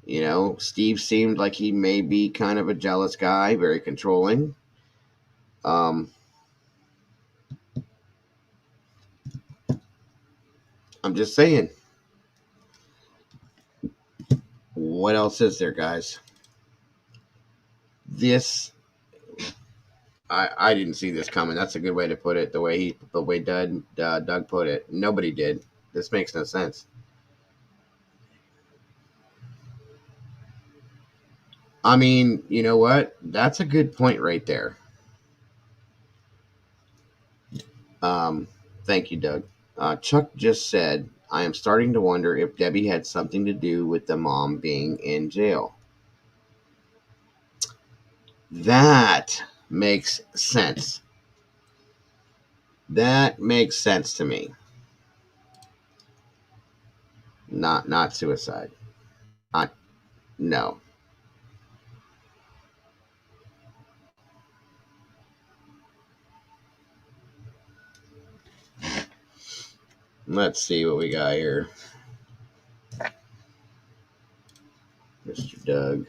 you know, Steve seemed like he may be kind of a jealous guy, very controlling. I'm just saying. What else is there, guys? This, I didn't see this coming. That's a good way to put it. The way Doug put it. Nobody did. This makes no sense. I mean, you know what? That's a good point right there. Thank you, Doug. Chuck just said, I am starting to wonder if Debbie had something to do with the mom being in jail. That makes sense. That makes sense to me. Not suicide. Not no. Let's see what we got here. Mr. Doug.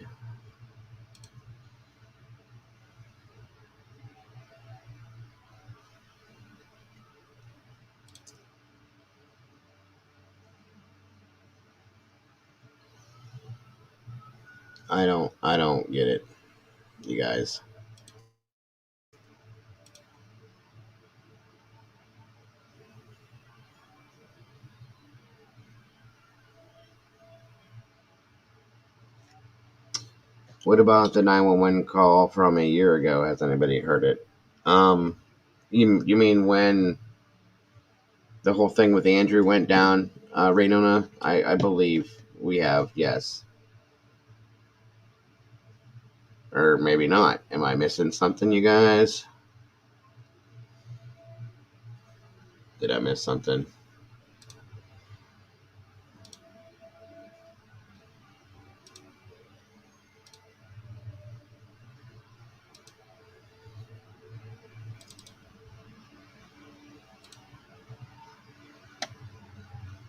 I don't get it, you guys. What about the 911 call from a year ago? Has anybody heard it? Um, you mean when the whole thing with Andrew went down, Raynona? I believe we have, yes. Or maybe not. Am I missing something, you guys? Did I miss something?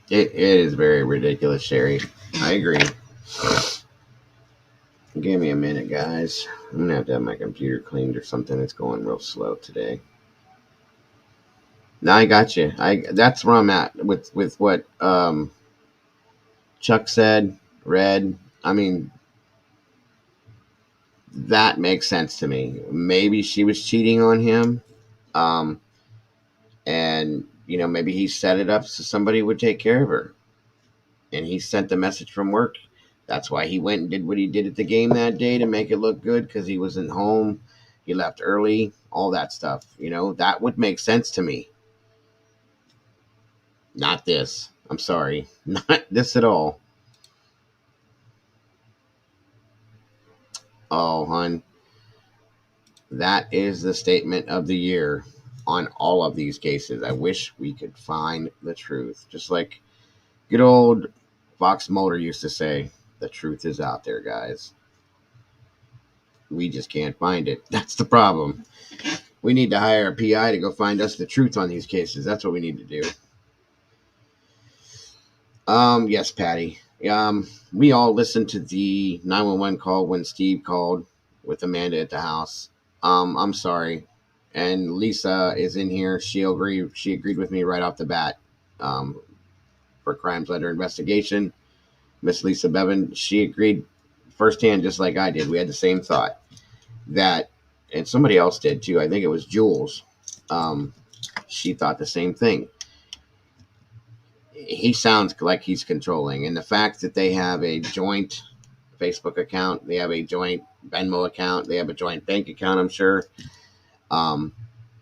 It is very ridiculous, Sherry. I agree. Give me a minute, guys. I'm gonna have to have my computer cleaned or something. It's going real slow today. No, I got you. I That's where I'm at with what Chuck said. Read. I mean, that makes sense to me. Maybe she was cheating on him, um, and maybe he set it up so somebody would take care of her, and he sent the message from work. That's why he went and did what he did at the game that day to make it look good because he wasn't home. He left early, all that stuff. That would make sense to me. Not this. I'm sorry. Not this at all. Oh, hon. That is the statement of the year on all of these cases. I wish we could find the truth. Just like good old Fox Mulder used to say, the truth is out there, guys. We just can't find it. That's the problem. We need to hire a PI to go find us the truth on these cases. That's what we need to do. Yes, Patty. We all listened to the 911 call when Steve called with Amanda at the house. I'm sorry. And Lisa is in here. She agreed with me right off the bat. For crimes under investigation. Miss Lisa Bevan, she agreed firsthand, just like I did. We had the same thought that, and somebody else did too. I think it was Jules. Um, she thought the same thing. He sounds like he's controlling, and the fact that they have a joint Facebook account, they have a joint Venmo account, they have a joint bank account, I'm sure. Um,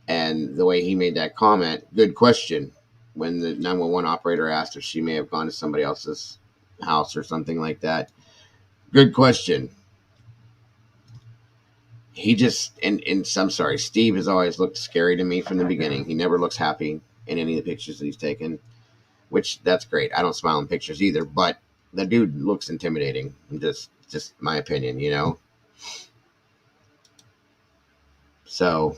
and the way he made that comment, good question, when the 911 operator asked if she may have gone to somebody else's house or something like that. Good question. He just, and I'm sorry, Steve has always looked scary to me from the beginning. He never looks happy in any of the pictures that he's taken, which that's great. I don't smile in pictures either, but the dude looks intimidating. Just my opinion. So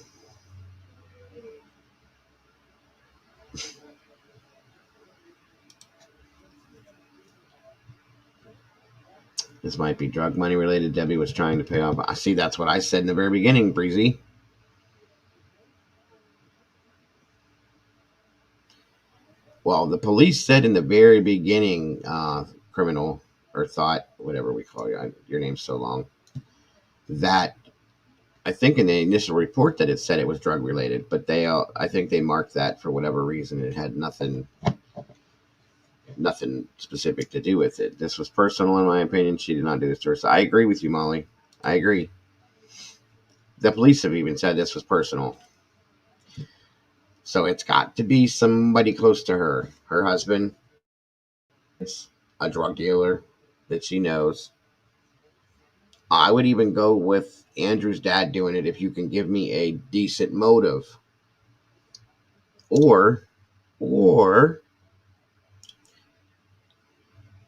this might be drug money related. Debbie was trying to pay off. I see. That's what I said in the very beginning, Breezy. Well, the police said in the very beginning, criminal or thought, whatever we call you, your name's so long, that I think in the initial report that it said it was drug related, but I think they marked that for whatever reason. It had nothing specific to do with it. This was personal, in my opinion. She did not do this to her. So I agree with you, Molly. I agree. The police have even said this was personal. So it's got to be somebody close to her. Her husband is a drug dealer that she knows. I would even go with Andrew's dad doing it if you can give me a decent motive. Or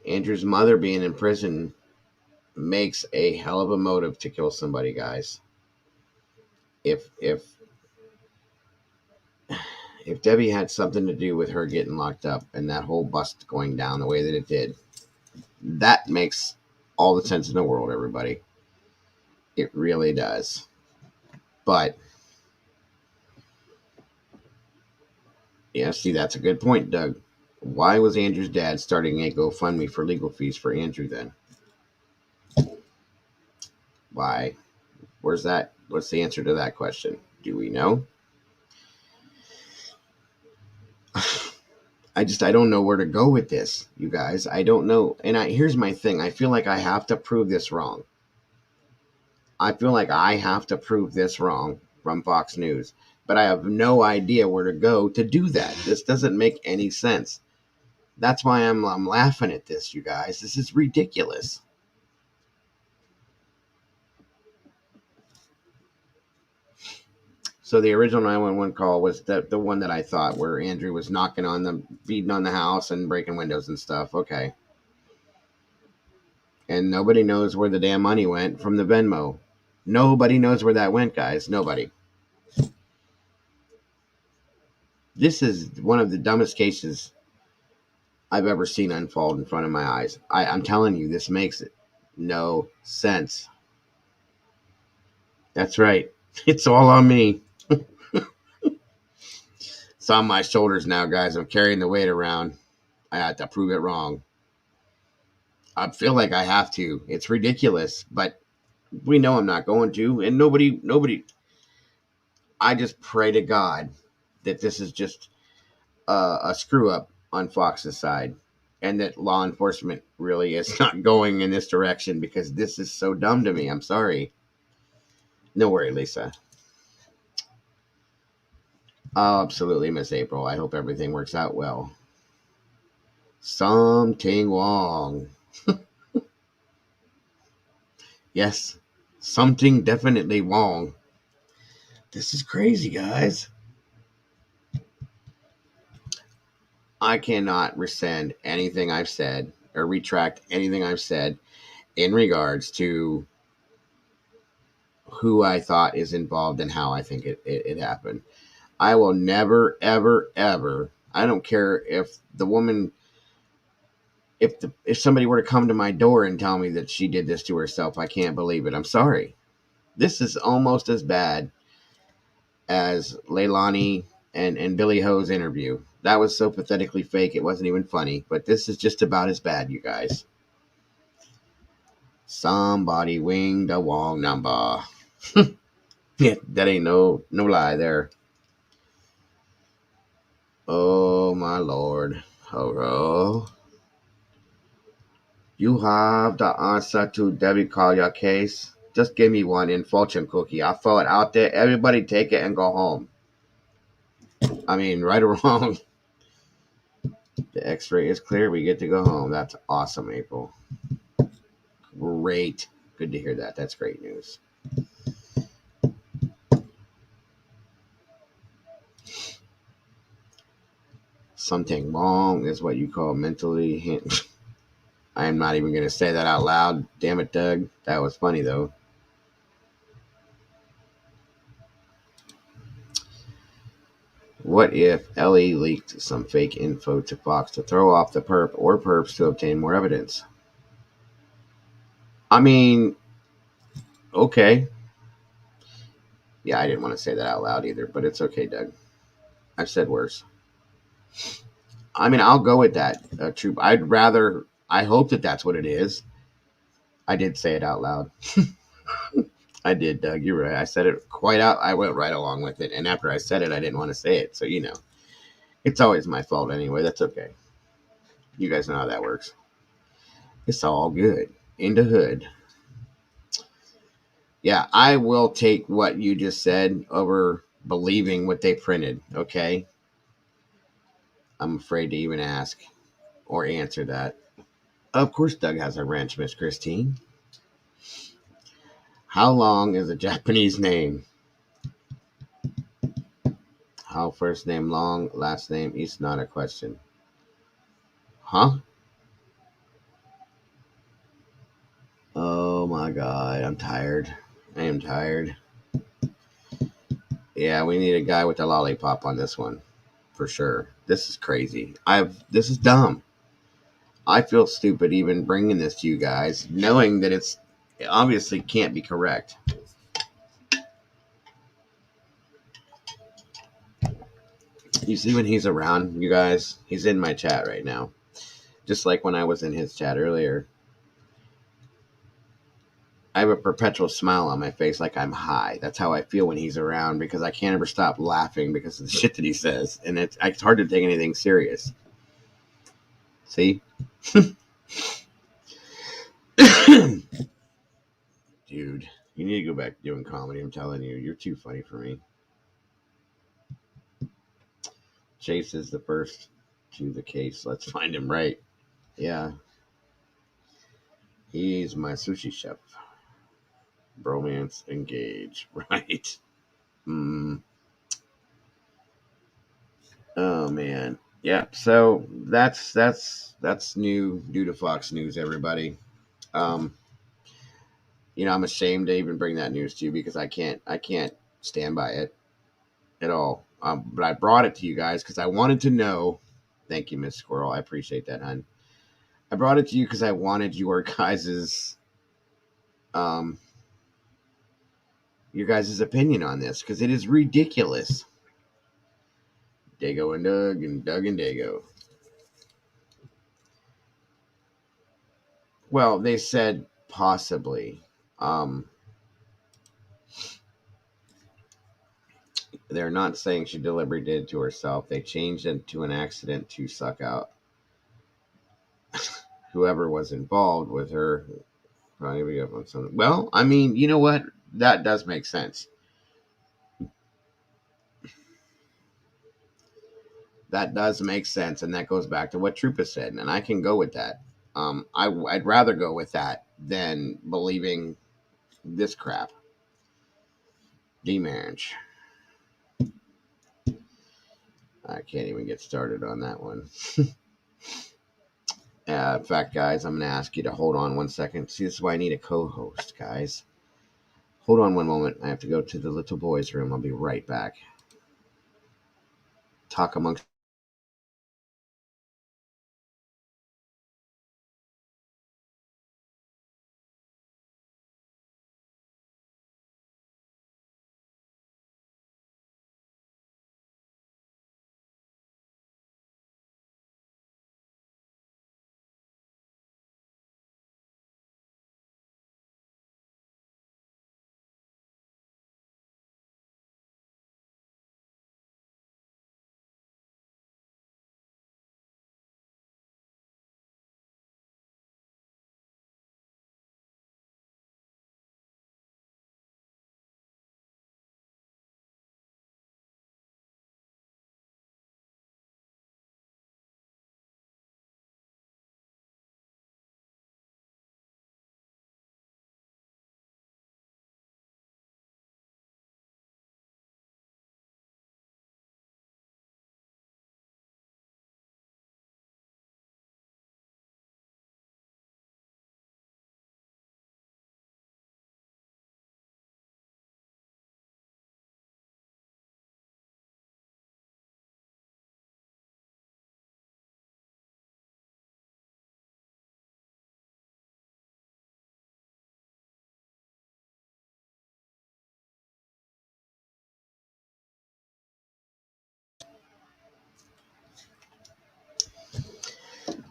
Andrew's mother being in prison makes a hell of a motive to kill somebody, guys. If Debbie had something to do with her getting locked up and that whole bust going down the way that it did, that makes all the sense in the world, everybody. It really does. But yeah, see, that's a good point, Doug. Why was Andrew's dad starting a GoFundMe for legal fees for Andrew then? Why? Where's that? What's the answer to that question? Do we know? I don't know where to go with this, you guys. I don't know. And here's my thing. I feel like I have to prove this wrong. From Fox News, but I have no idea where to go to do that. This doesn't make any sense. That's why I'm laughing at this, you guys. This is ridiculous. So the original 911 call was the one that I thought, where Andrew was beating on the house and breaking windows and stuff. Okay. And nobody knows where the damn money went from the Venmo. Nobody knows where that went, guys. Nobody. This is one of the dumbest cases I've ever seen unfold in front of my eyes. I'm telling you, this makes no sense. That's right. It's all on me. It's on my shoulders now, guys. I'm carrying the weight around. I have to prove it wrong. I feel like I have to. It's ridiculous, but we know I'm not going to. And nobody. I just pray to God that this is just a screw up on Fox's side, and that law enforcement really is not going in this direction, because this is so dumb to me. I'm sorry. No worry, Lisa. Oh, absolutely, Miss April. I hope everything works out well. Something wrong. Yes, something definitely wrong. This is crazy, guys. I cannot rescind anything I've said or retract anything I've said in regards to who I thought is involved and how I think it happened. I will never, ever, ever. I don't care if the woman, if somebody were to come to my door and tell me that she did this to herself, I can't believe it. I'm sorry. This is almost as bad as Leilani and Billy Ho's interview. That was so pathetically fake, it wasn't even funny. But this is just about as bad, you guys. Somebody winged a wrong number. Yeah, that ain't no lie there. Oh, my Lord. Hello. You have the answer to Debbie Collier case? Just give me one in fortune cookie. I'll throw it out there. Everybody take it and go home. I mean, right or wrong, the x-ray is clear. We get to go home. That's awesome, April. Great. Good to hear that. That's great news. Something wrong is what you call mentally. I am not even going to say that out loud. Damn it, Doug. That was funny, though. What if Ellie leaked some fake info to Fox to throw off the perp or perps to obtain more evidence? I mean, okay. Yeah, I didn't want to say that out loud either, but it's okay, Doug. I've said worse. I mean, I'll go with that, Troop. I hope that that's what it is. I did say it out loud. I did, Doug. You're right. I said it quite out. I went right along with it. And after I said it, I didn't want to say it. So, it's always my fault anyway. That's okay. You guys know how that works. It's all good. In the hood. Yeah, I will take what you just said over believing what they printed. Okay. I'm afraid to even ask or answer that. Of course, Doug has a wrench, Miss Christine. How long is a Japanese name? How first name long, last name is not a question. Huh? Oh my god, I'm tired. I am tired. Yeah, we need a guy with a lollipop on this one. For sure. This is crazy. This is dumb. I feel stupid even bringing this to you guys, knowing that it obviously can't be correct. You see when he's around, you guys, he's in my chat right now. Just like when I was in his chat earlier. I have a perpetual smile on my face like I'm high. That's how I feel when he's around because I can't ever stop laughing because of the shit that he says. And it's hard to take anything serious. See? Dude, you need to go back to doing comedy. I'm telling you, you're too funny for me. Chase is the first to the case. Let's find him right. Yeah. He's my sushi chef. Bromance engage. Right. Mm. Oh man. Yeah. So that's new due to Fox News, everybody. Um, I'm ashamed to even bring that news to you because I can't stand by it at all. But I brought it to you guys because I wanted to know. Thank you, Miss Squirrel. I appreciate that, hon. I brought it to you because I wanted um your guys' opinion on this because it is ridiculous. Dago and Doug and Dago. Well, they said possibly. Um, they're not saying she deliberately did it to herself. They changed it to an accident to suck out whoever was involved with her. Probably up on something. Well, I mean, you know what? That does make sense. That does make sense, and that goes back to what Trupa said, and I can go with that. I'd rather go with that than believing this crap. Demarriage. I can't even get started on that one. In fact, guys, I'm going to ask you to hold on 1 second. See, this is why I need a co-host, guys. Hold on one moment. I have to go to the little boys' room. I'll be right back. Talk amongst.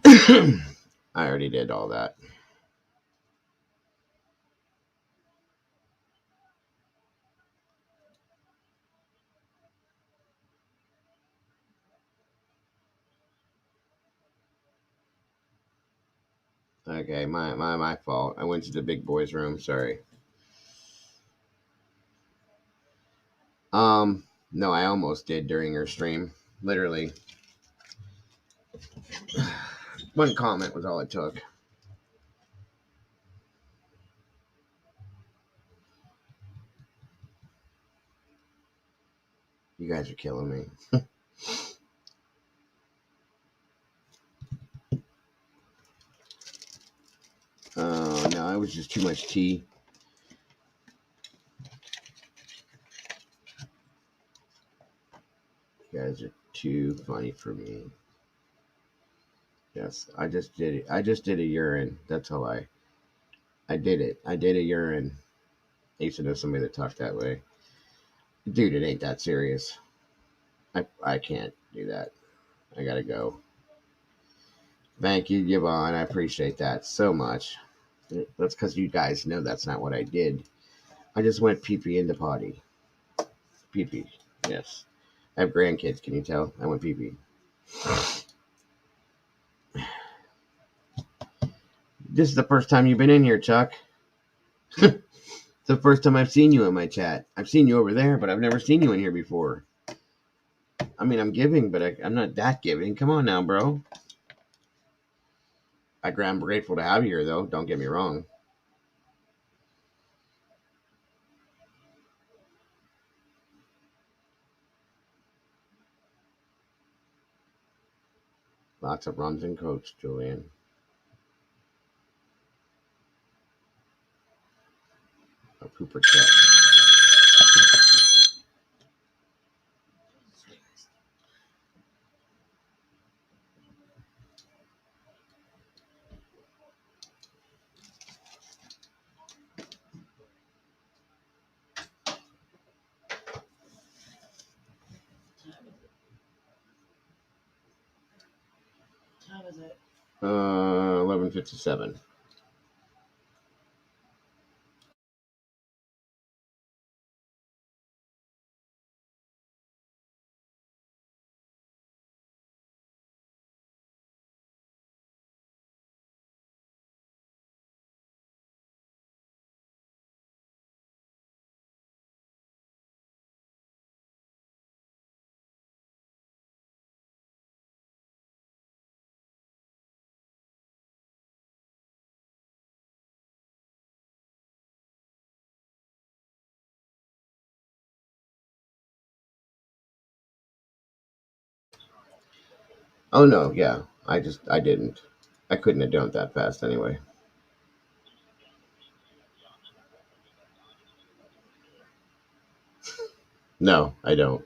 I already did all that. Okay, my fault. I went to the big boys' room. Sorry. No, I almost did during her stream. Literally. One comment was all it took. You guys are killing me. Oh, no, it was just too much tea. You guys are too funny for me. Yes, I just did it. I just did a urine. That's all I did it. I did a urine. I used to know somebody that talked that way. Dude, it ain't that serious. I can't do that. I gotta go. Thank you, Yvonne. I appreciate that so much. That's because you guys know that's not what I did. I just went pee pee into potty. Pee pee. Yes. I have grandkids. Can you tell? I went pee pee. This is the first time you've been in here, Chuck. It's the first time I've seen you in my chat. I've seen you over there, but I've never seen you in here before. I mean, I'm giving, but I'm not that giving. Come on now, bro. I'm grateful to have you here, though. Don't get me wrong. Lots of rums and cokes, Julian. A pooper check. How is it? 11:57. Oh no, yeah. I didn't. I couldn't have done it that fast anyway. No, I don't.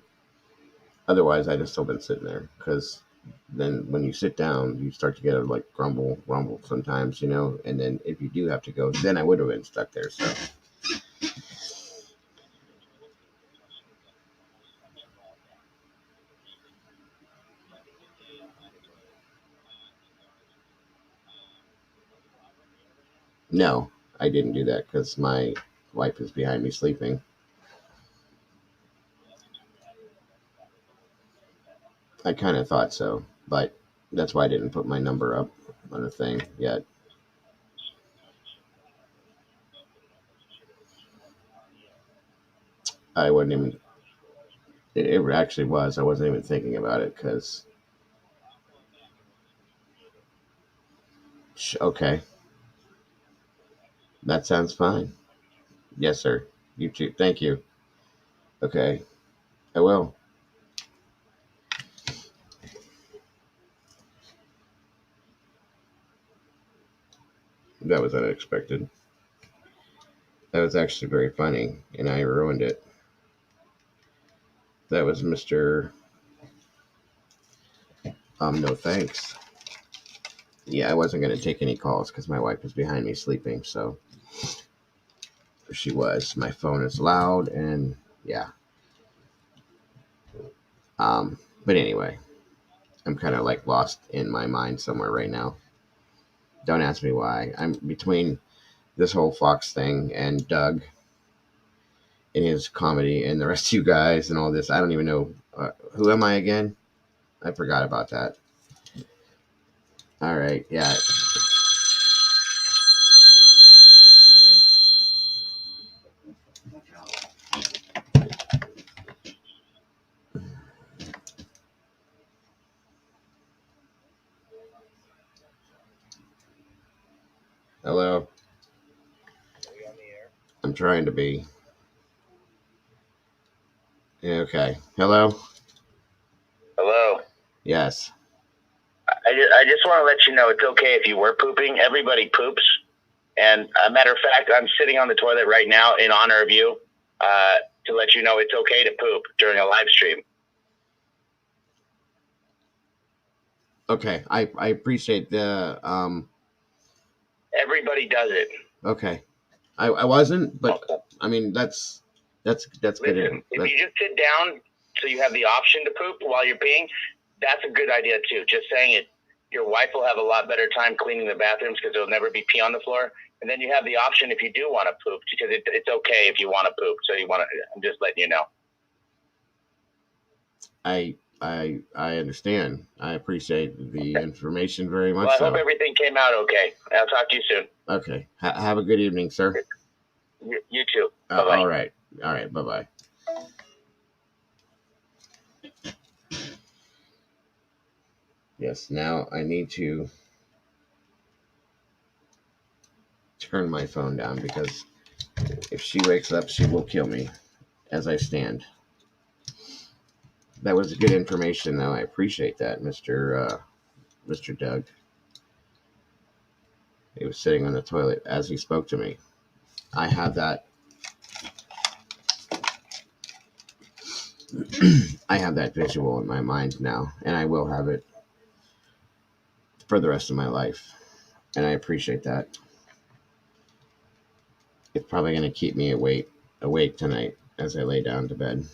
Otherwise, I'd have still been sitting there because then when you sit down, you start to get a like rumble sometimes, And then if you do have to go, then I would have been stuck there. So no, I didn't do that because my wife is behind me sleeping. I kind of thought so, but that's why I didn't put my number up on the thing yet. I wasn't even. It actually was. I wasn't even thinking about it because. Okay, that sounds fine. Yes, sir. You too. Thank you. Okay, I will. That was unexpected. That was actually very funny, and I ruined it. That was Mr. No thanks. Yeah, I wasn't going to take any calls because my wife was behind me sleeping, so she was. My phone is loud, and yeah. But anyway, I'm kind of like lost in my mind somewhere right now. Don't ask me why. I'm between this whole Fox thing and Doug and his comedy and the rest of you guys and all this. I don't even know. Who am I again? I forgot about that. All right. Yeah. Hello. I'm trying to be. Okay. Hello. Hello. Yes. I just want to let you know it's okay if you were pooping. Everybody poops. And a matter of fact, I'm sitting on the toilet right now in honor of you to let you know it's okay to poop during a live stream. Okay. I appreciate the Everybody does it. Okay. I wasn't, but I mean that's Listen, good. if you just sit down so you have the option to poop while you're peeing, that's a good idea too. Just saying it. Your wife will have a lot better time cleaning the bathrooms because there'll never be pee on the floor. And then you have the option if you do want to poop, because it's okay if you want to poop. So you want to. I'm just letting you know. I understand. I appreciate the information very much. Well, I hope everything came out okay. I'll talk to you soon. Okay. Have a good evening, sir. You too. All right. All right. Bye bye. Yes. Now I need to turn my phone down because if she wakes up, she will kill me as I stand. That was good information, though. I appreciate that, Mr. Doug. He was sitting on the toilet as he spoke to me. I have that. I have that visual in my mind now, and I will have it for the rest of my life. And I appreciate that. It's probably going to keep me awake tonight as I lay down to bed.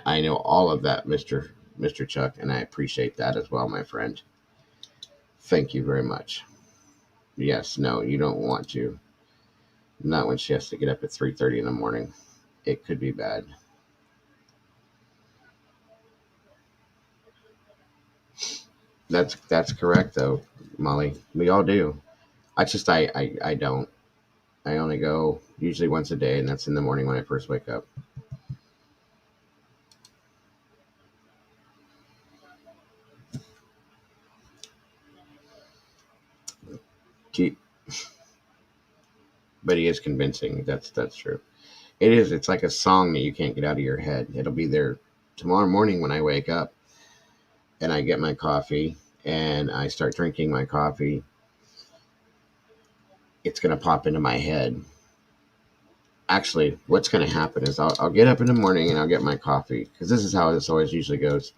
I know all of that, Mr. Chuck, and I appreciate that as well, my friend. Thank you very much. Yes, no, you don't want to. Not when she has to get up at 3:30 in the morning. It could be bad. That's correct though, Molly. We all do. I don't. I only go usually once a day, and that's in the morning when I first wake up. Gee, but he is convincing. That's true. It is. It's like a song that you can't get out of your head. It'll be there tomorrow morning when I wake up and I get my coffee and I start drinking my coffee. It's gonna pop into my head. Actually, what's gonna happen is I'll get up in the morning and I'll get my coffee because this is how this always usually goes.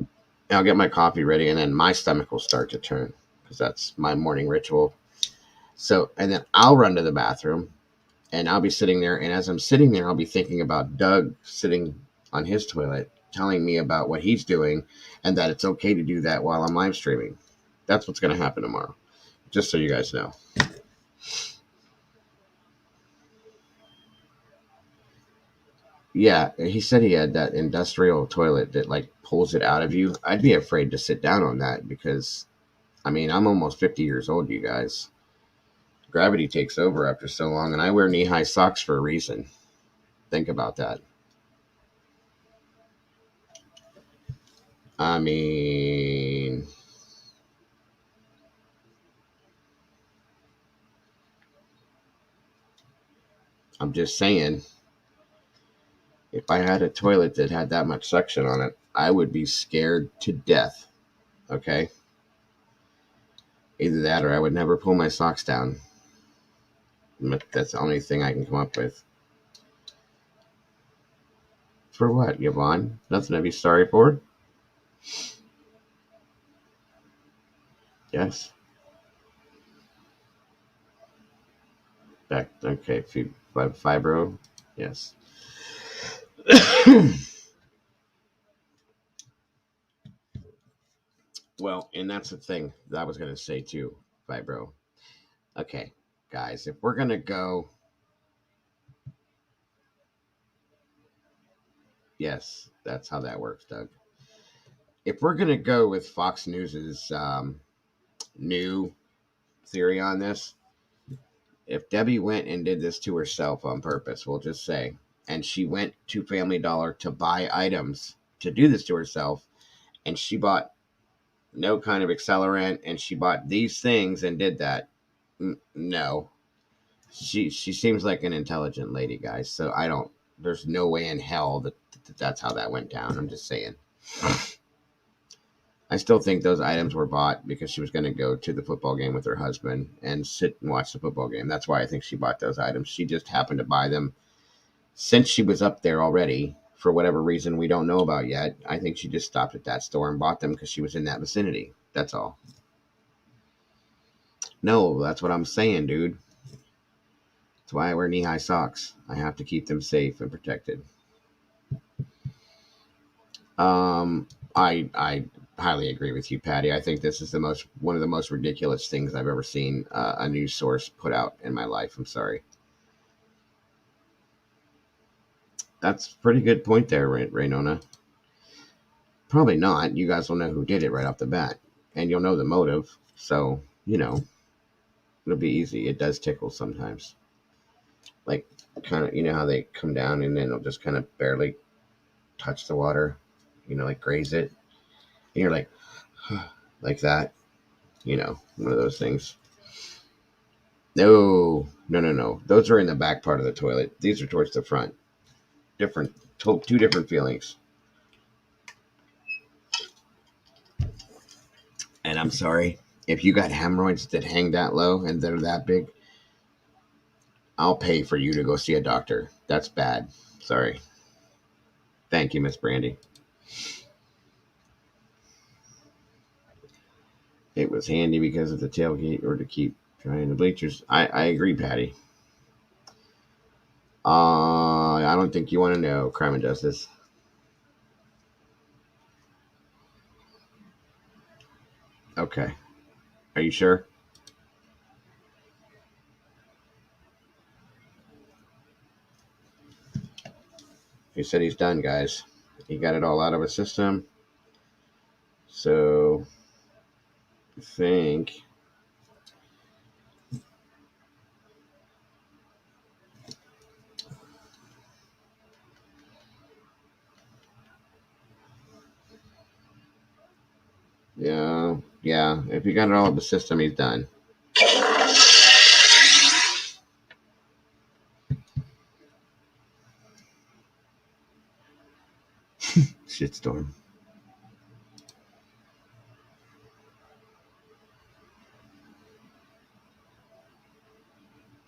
And I'll get my coffee ready and then my stomach will start to turn because that's my morning ritual. So, and then I'll run to the bathroom and I'll be sitting there. And as I'm sitting there, I'll be thinking about Doug sitting on his toilet, telling me about what he's doing and that it's okay to do that while I'm live streaming. That's what's going to happen tomorrow, just so you guys know. Yeah, he said he had that industrial toilet that like pulls it out of you. I'd be afraid to sit down on that because, I mean, I'm almost 50 years old, you guys. Gravity takes over after so long, and I wear knee-high socks for a reason. Think about that. I mean, I'm just saying, if I had a toilet that had that much suction on it, I would be scared to death. Okay? Either that or I would never pull my socks down. That's the only thing I can come up with. For what, Yvonne? Nothing to be sorry for? Yes. Back, okay, fibro? Yes. Well, and that's the thing that I was going to say too, fibro. Okay, guys, if we're going to go, Yes, that's how that works, Doug. If we're gonna go with Fox News's new theory on this, if Debbie went and did this to herself on purpose, we'll just say, and she went to Family Dollar to buy items to do this to herself, and she bought no kind of accelerant, and she bought these things and did that. No, she seems like an intelligent lady, guys. So I don't. There's no way in hell that that's how that went down. I'm just saying. I still think those items were bought because she was going to go to the football game with her husband and sit and watch the football game. That's why I think she bought those items. She just happened to buy them since she was up there already for whatever reason we don't know about yet. I think she just stopped at that store and bought them because she was in that vicinity. That's all. No, that's what I'm saying, dude. That's why I wear knee-high socks. I have to keep them safe and protected. I highly agree with you, Patty. I think this is one of the most ridiculous things I've ever seen a news source put out in my life. I'm sorry. That's a pretty good point there, Raynona. Probably not. You guys will know who did it right off the bat, and you'll know the motive. So it'll be easy. It does tickle sometimes, like kind of how they come down and then it'll just kind of barely touch the water, like graze it, and you're like, like that, one of those things. No. Those are in the back part of the toilet. These are towards the front. Two different feelings. And I'm sorry, if you got hemorrhoids that hang that low and they're that big, I'll pay for you to go see a doctor. That's bad. Sorry. Thank you, Miss Brandy. It was handy because of the tailgate or to keep drying the bleachers. I agree, Patty. I don't think you want to know, Crime and Justice. Okay. Are you sure? He said he's done, guys. He got it all out of his system. So, I think. Yeah. If you got it all out of the system, he's done. Shitstorm.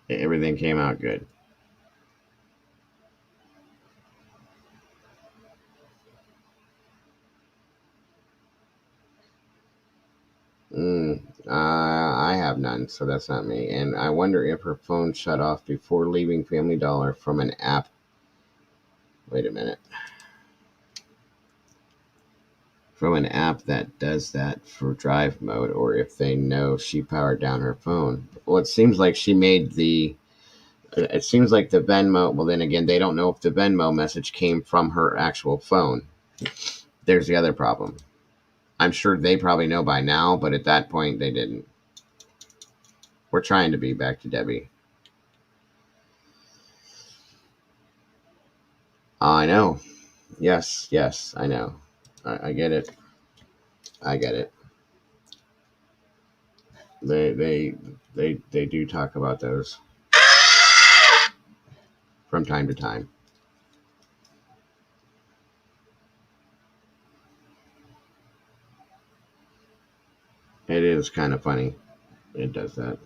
Everything came out good. I have none, so that's not me. And I wonder if her phone shut off before leaving Family Dollar from an app. Wait a minute. From an app that does that for drive mode, or if they know she powered down her phone. Well, it seems like she made it seems like the Venmo, well, then again, they don't know if the Venmo message came from her actual phone. There's the other problem. I'm sure they probably know by now, but at that point, they didn't. We're trying to be back to Debbie. I know. Yes, I know. I get it. I get it. They do talk about those from time to time. It is kind of funny. It does that.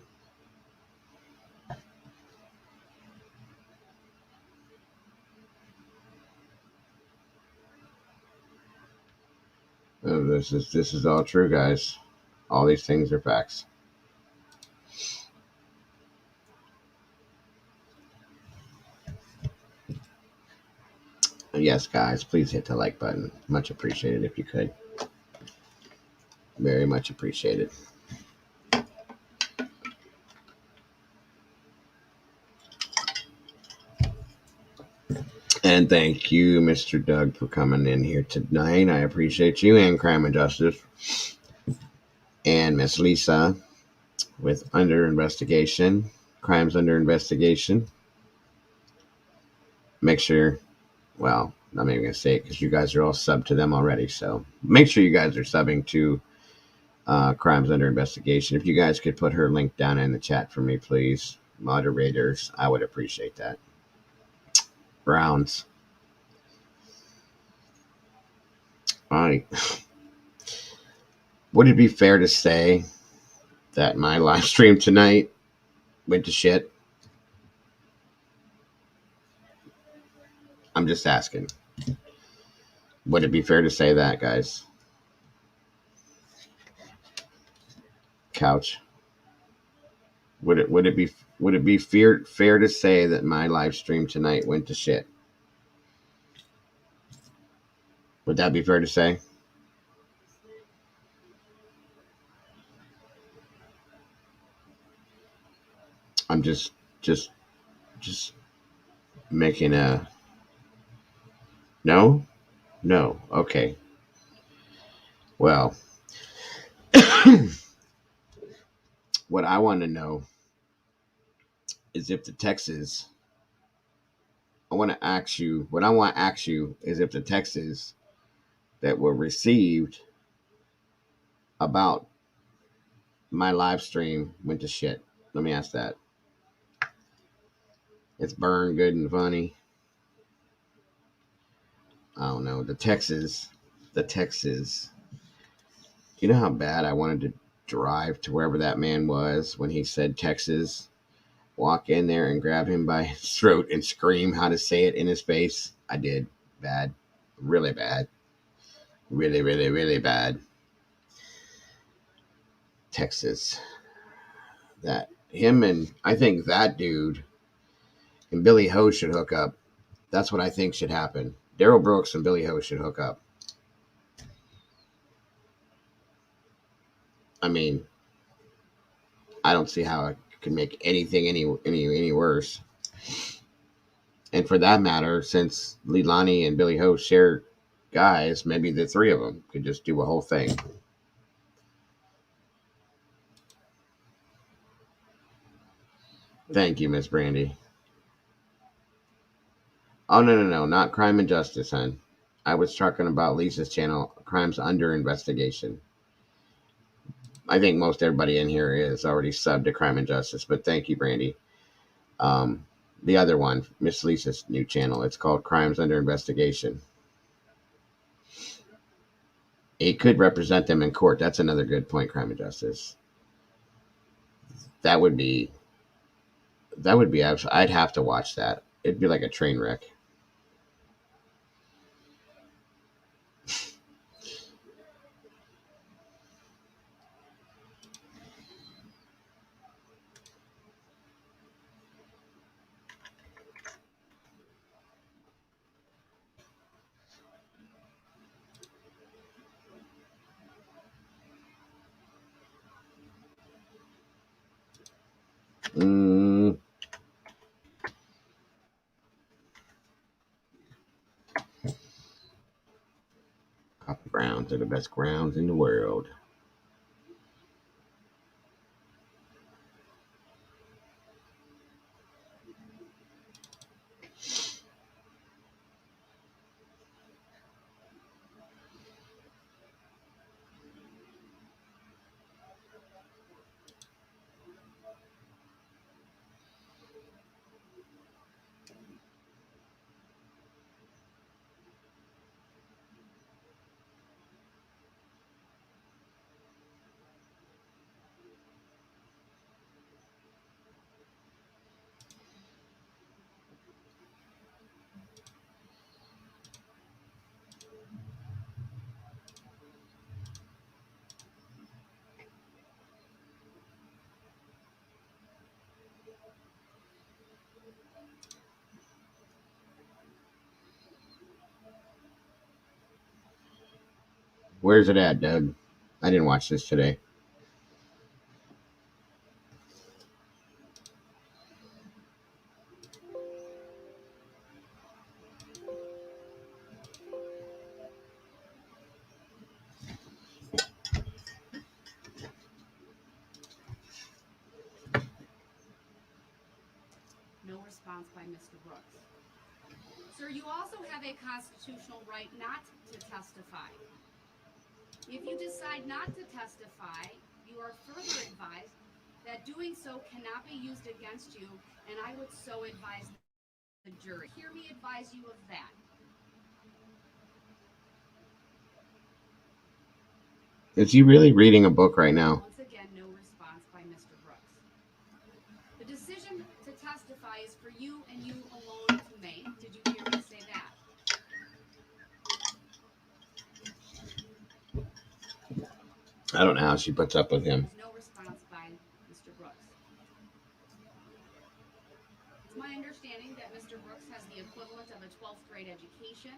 This is all true, guys. All these things are facts. Yes, guys, please hit the like button. Much appreciated if you could. Very much appreciated. And thank you, Mr. Doug, for coming in here tonight. I appreciate you, and Crime and Justice, and Miss Lisa with Under Investigation, Crimes Under Investigation. Make sure, well, I'm not even going to say it because you guys are all subbed to them already. So make sure you guys are subbing to Crimes Under Investigation. If you guys could put her link down in the chat for me, please. Moderators, I would appreciate that. Browns. All right. Would it be fair to say that my live stream tonight went to shit? I'm just asking. Would it be fair to say that, guys? Couch. Would it be fair to say that my live stream tonight went to shit? Would that be fair to say? I'm just making a no. Okay. Well, what I want to know is if the Texas. What I want to ask you is if the texts that were received about my live stream went to shit. Let me ask that. It's burned good and funny. I don't know. The Texas. You know how bad I wanted to drive to wherever that man was when he said Texas? Walk in there and grab him by his throat and scream how to say it in his face. I did. Bad. Really bad. Really, really, really bad. Texas. That him and I think that dude and Billy Ho should hook up. That's what I think should happen. Daryl Brooks and Billy Ho should hook up. I mean, I don't see how it could make anything any worse. And for that matter, since Leilani and Billy Ho share guys, maybe the three of them could just do a whole thing. Thank you, Miss Brandy. Oh, no, not Crime and Justice, hon. I was talking about Lisa's channel, Crimes Under Investigation. I think most everybody in here is already subbed to Crime and Justice, but thank you, Brandy. The other one, Miss Lisa's new channel, it's called Crimes Under Investigation. It could represent them in court. That's another good point, Crime and Justice. That would be I'd have to watch that. It'd be like a train wreck. Coffee grounds are the best grounds in the world. Where's it at, Doug? I didn't watch this today. response by Mr. Brooks. Sir, you also have a constitutional right not to testify. If you decide not to testify, you are further advised that doing so cannot be used against you, and I would so advise the jury. Hear me advise you of that. Is he really reading a book right now? Once again, no response by Mr. Brooks. The decision to testify is for you and you alone to make. Did you hear me say that? I don't know how she puts up with him. There's no response by Mr. Brooks. It's my understanding that Mr. Brooks has the equivalent of a 12th grade education,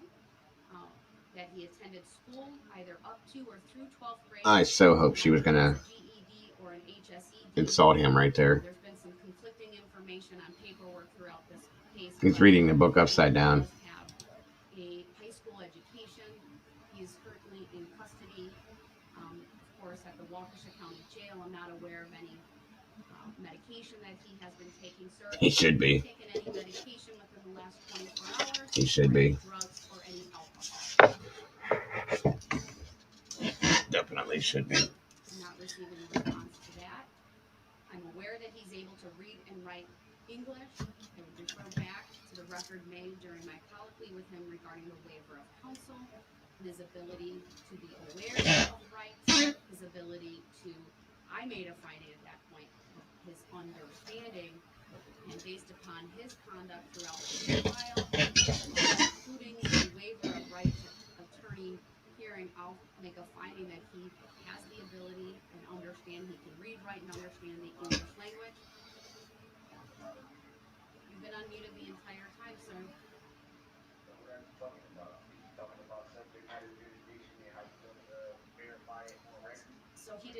that he attended school either up to or through 12th grade. I so hope she was going to GED or an HSE. insult him right there. There's been some conflicting information on paperwork throughout this case. He's reading the book upside down. He does have a high school education. He is currently in custody, of course, at the Waukesha County Jail. I'm not aware of any medication that he has been taking. Sir, He should be. Taken any medication within the last 24 hours? He should be. Drugs or any alcohol? Definitely should be. I'm not receiving a response to that. I'm aware that he's able to read and write English. I would refer back to the record made during my colloquy with him regarding the waiver of counsel, and his ability to be aware of rights, his ability to, I made a finding at that point, of his understanding, and based upon his conduct throughout the trial, including the waiver of right to attorney hearing, I'll make a finding that he has the ability and understand, he can read, write, and understand the English language. You've been unmuted the entire time, sir. So he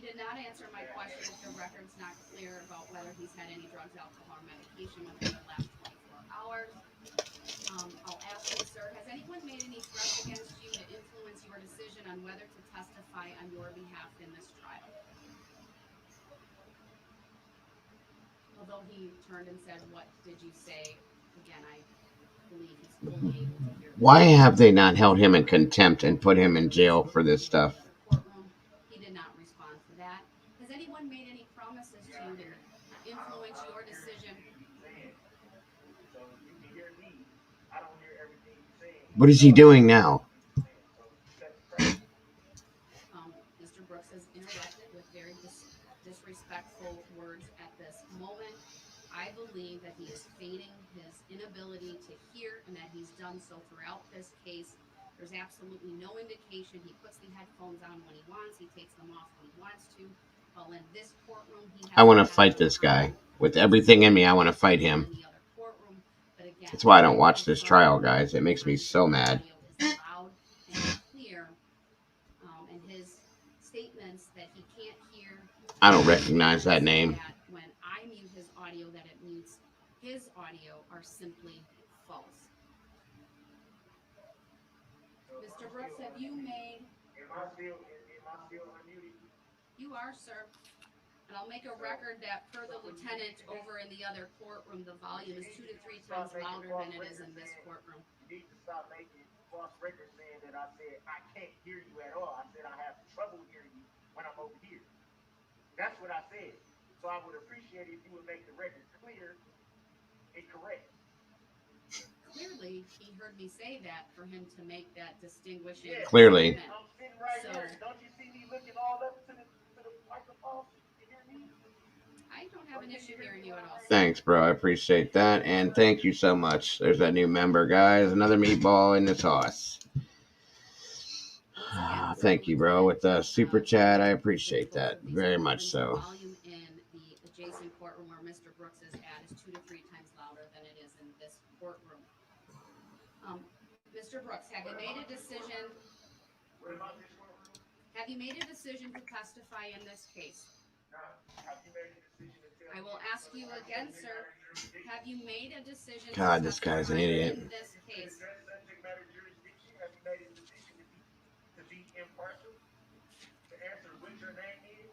did not answer my question if the record's not clear about whether he's had any drugs, alcohol, or medication within the last 24 hours. I'll ask you, sir, has anyone made any threats against you to influence your decision on whether to testify on your behalf in this trial? Although he turned and said, "What did you say?" Again, I believe he's fully able to hear. Why have they not held him in contempt and put him in jail for this stuff? Courtroom, he did not respond to that. Has anyone made any promises to you to influence your decision? What is he doing now? Mr. Brooks has interrupted with very disrespectful words at this moment. I believe that he is feigning his inability to hear and that he's done so throughout this case. There's absolutely no indication. He puts the headphones on when he wants. He takes them off when he wants to. While in this courtroom, I want to fight this guy. With everything in me, I want to fight him. That's why I don't watch this trial, guys. It makes me so mad. Loud and clear, and his statements that he can't hear. I don't recognize that name. When I mute his audio, that it mutes his audio are simply false. Mr. Brooks, have you made? Am I still unmuted? You are, sir. And I'll make a record that per the lieutenant over in the other courtroom, the volume is 2 to 3 times louder than it is in this courtroom. You need to stop making false records saying that I said I can't hear you at all. I said I have trouble hearing you when I'm over here. That's what I said. So I would appreciate if you would make the record clear and correct. Clearly, he heard me say that for him to make that distinguishing. Yeah. Clearly. I'm sitting right here. Don't you see me looking all up to the microphone? I don't have an issue hearing you at all. Thanks, bro. I appreciate that. And thank you so much. There's that new member, guys. Another meatball in this house. Thank you, bro. With the super chat, I appreciate that very much so. Volume in the adjacent courtroom where Mr. Brooks is at is 2 to 3 times louder than it is in this courtroom. Mr. Brooks, have you made a decision? Have you made a decision to testify in this case? I will ask you again, sir. Have you made a decision? God, this guy's an idiot. In this case. To be impartial, to answer what your name is,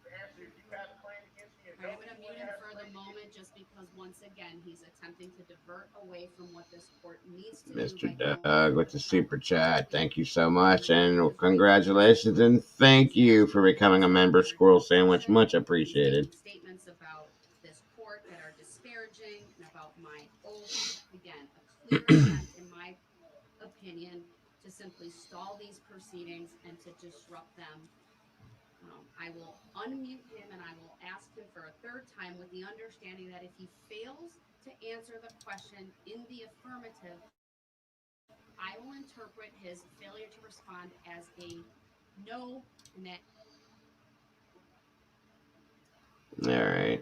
to answer if you have a claim against me. I'm going to mute him for the moment just because, once again, he's attempting to divert away from what this court needs to Mr. do. By Doug with the super chat. Thank you so much, and congratulations, and thank you for becoming a member, Squirrel Sandwich. Much appreciated. Statements about this court that are disparaging and about my oath. Again, a clear attempt, in my opinion, to simply stall these proceedings and to disrupt them. I will unmute him and I will ask him for a third time with the understanding that if he fails to answer the question in the affirmative, I will interpret his failure to respond as a no, and that. All right.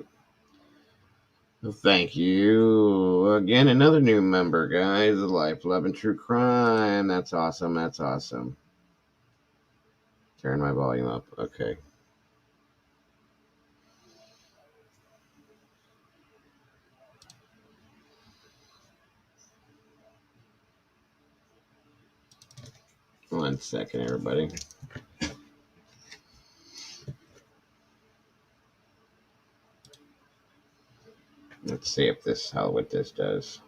Well, thank you again. Another new member, guys. Life, Love, and True Crime. That's awesome. That's awesome. Turn my volume up. Okay. One second, everybody. Let's see if what this does.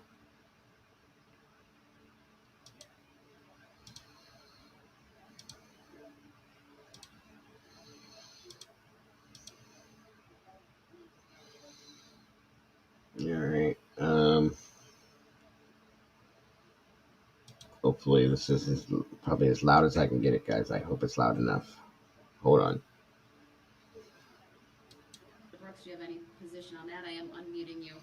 All right. Hopefully this is probably as loud as I can get it, guys. I hope it's loud enough. Hold on. Brooks, do you have any position on that? I am unmuting you.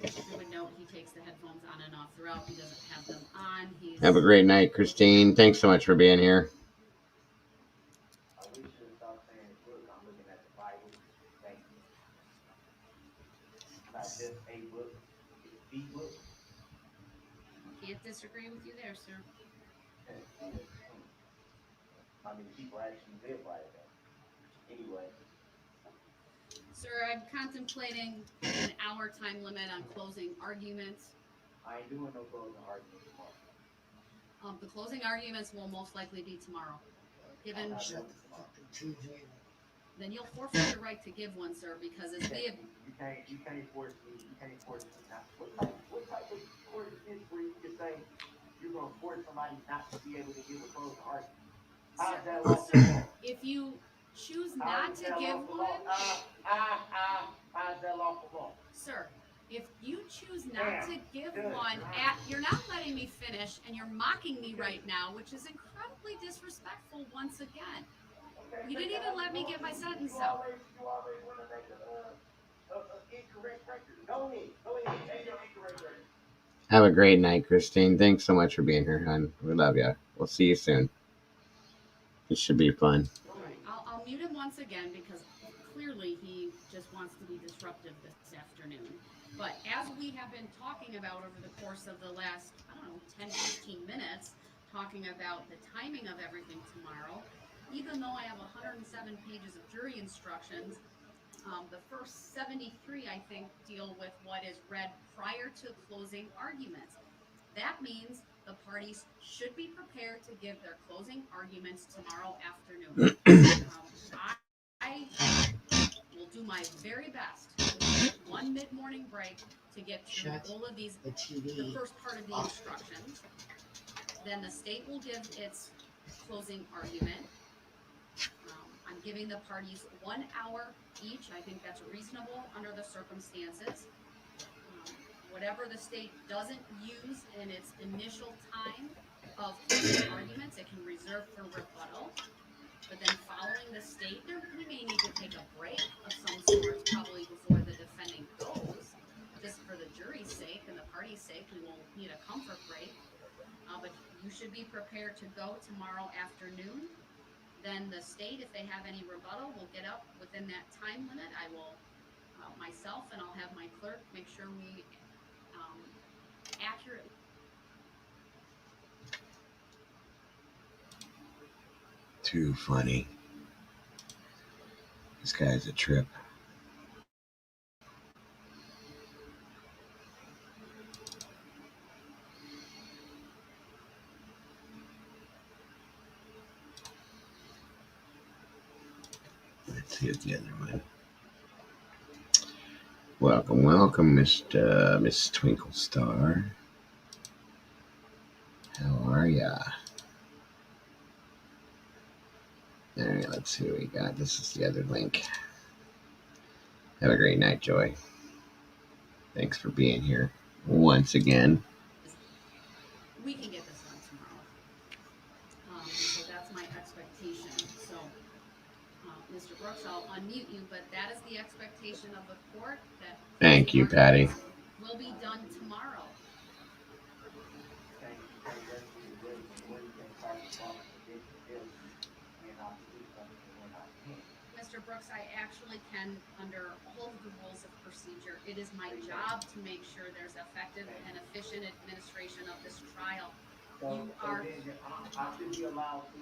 You would note he takes the headphones on and off throughout. He doesn't have them on. Have a great night, Christine. Thanks so much for being here. We should stop saying, look, I'm looking at the Bible. Thank you. It's not just a book, it's the book. Can't disagree with you there, sir. I mean, people actually live by that. Anyway. Sir, I'm contemplating an hour time limit on closing arguments. I ain't doing no closing arguments tomorrow. The closing arguments will most likely be tomorrow. Given, then you'll forfeit your right to give one, sir, because as we have. You can't force me. You can't force me not. What type of court is this where you can say you're going to force somebody not to be able to give a closing argument? How's that lawful? Sir, if you choose not to give one. How's that lawful law? Sir, if you choose not to give one, you're not letting me finish, and you're mocking me right now, which is incredibly disrespectful once again. You didn't even let me get my sentence out. You already want to make an incorrect record. Go ahead, change your incorrect record. Have a great night, Christine. Thanks so much for being here, hon. We love you. We'll see you soon. This should be fun. I'll mute him once again because clearly he just wants to be disruptive this afternoon. But as we have been talking about over the course of the last, 10, 15 minutes, talking about the timing of everything tomorrow, even though I have 107 pages of jury instructions, the first 73, I think, deal with what is read prior to closing arguments. That means the parties should be prepared to give their closing arguments tomorrow afternoon. I will do my very best with one mid-morning break to get through all of these, the first part of the instructions. Then the state will give its closing argument. I'm giving the parties 1 hour each. I think that's reasonable under the circumstances. Whatever the state doesn't use in its initial time of closing arguments, it can reserve for rebuttal. But then following the state, we may need to take a break of some sort, probably before the defendant goes, just for the jury's sake and the party's sake. We won't need a comfort break. But you should be prepared to go tomorrow afternoon. Then the state, if they have any rebuttal, will get up within that time limit. I will myself, and I'll have my clerk make sure we accurately. Too funny. This guy's a trip. Let's see what the other one. Welcome, Miss Twinkle Star. How are ya? All right, let's see what we got. This is the other link. Have a great night, Joy. Thanks for being here once again. We can get this done tomorrow. So that's my expectation. So, Mr. Brooks, I'll unmute you, but that is the expectation of the court that Thank you, Patty. will be done tomorrow. Thank you. That's good. What you think about the ball condition is, and I'll do something when I can. Mr. Brooks, I actually can, under all of the rules of procedure, it is my job to make sure there's effective and efficient administration of this trial. So then I should be allowed to,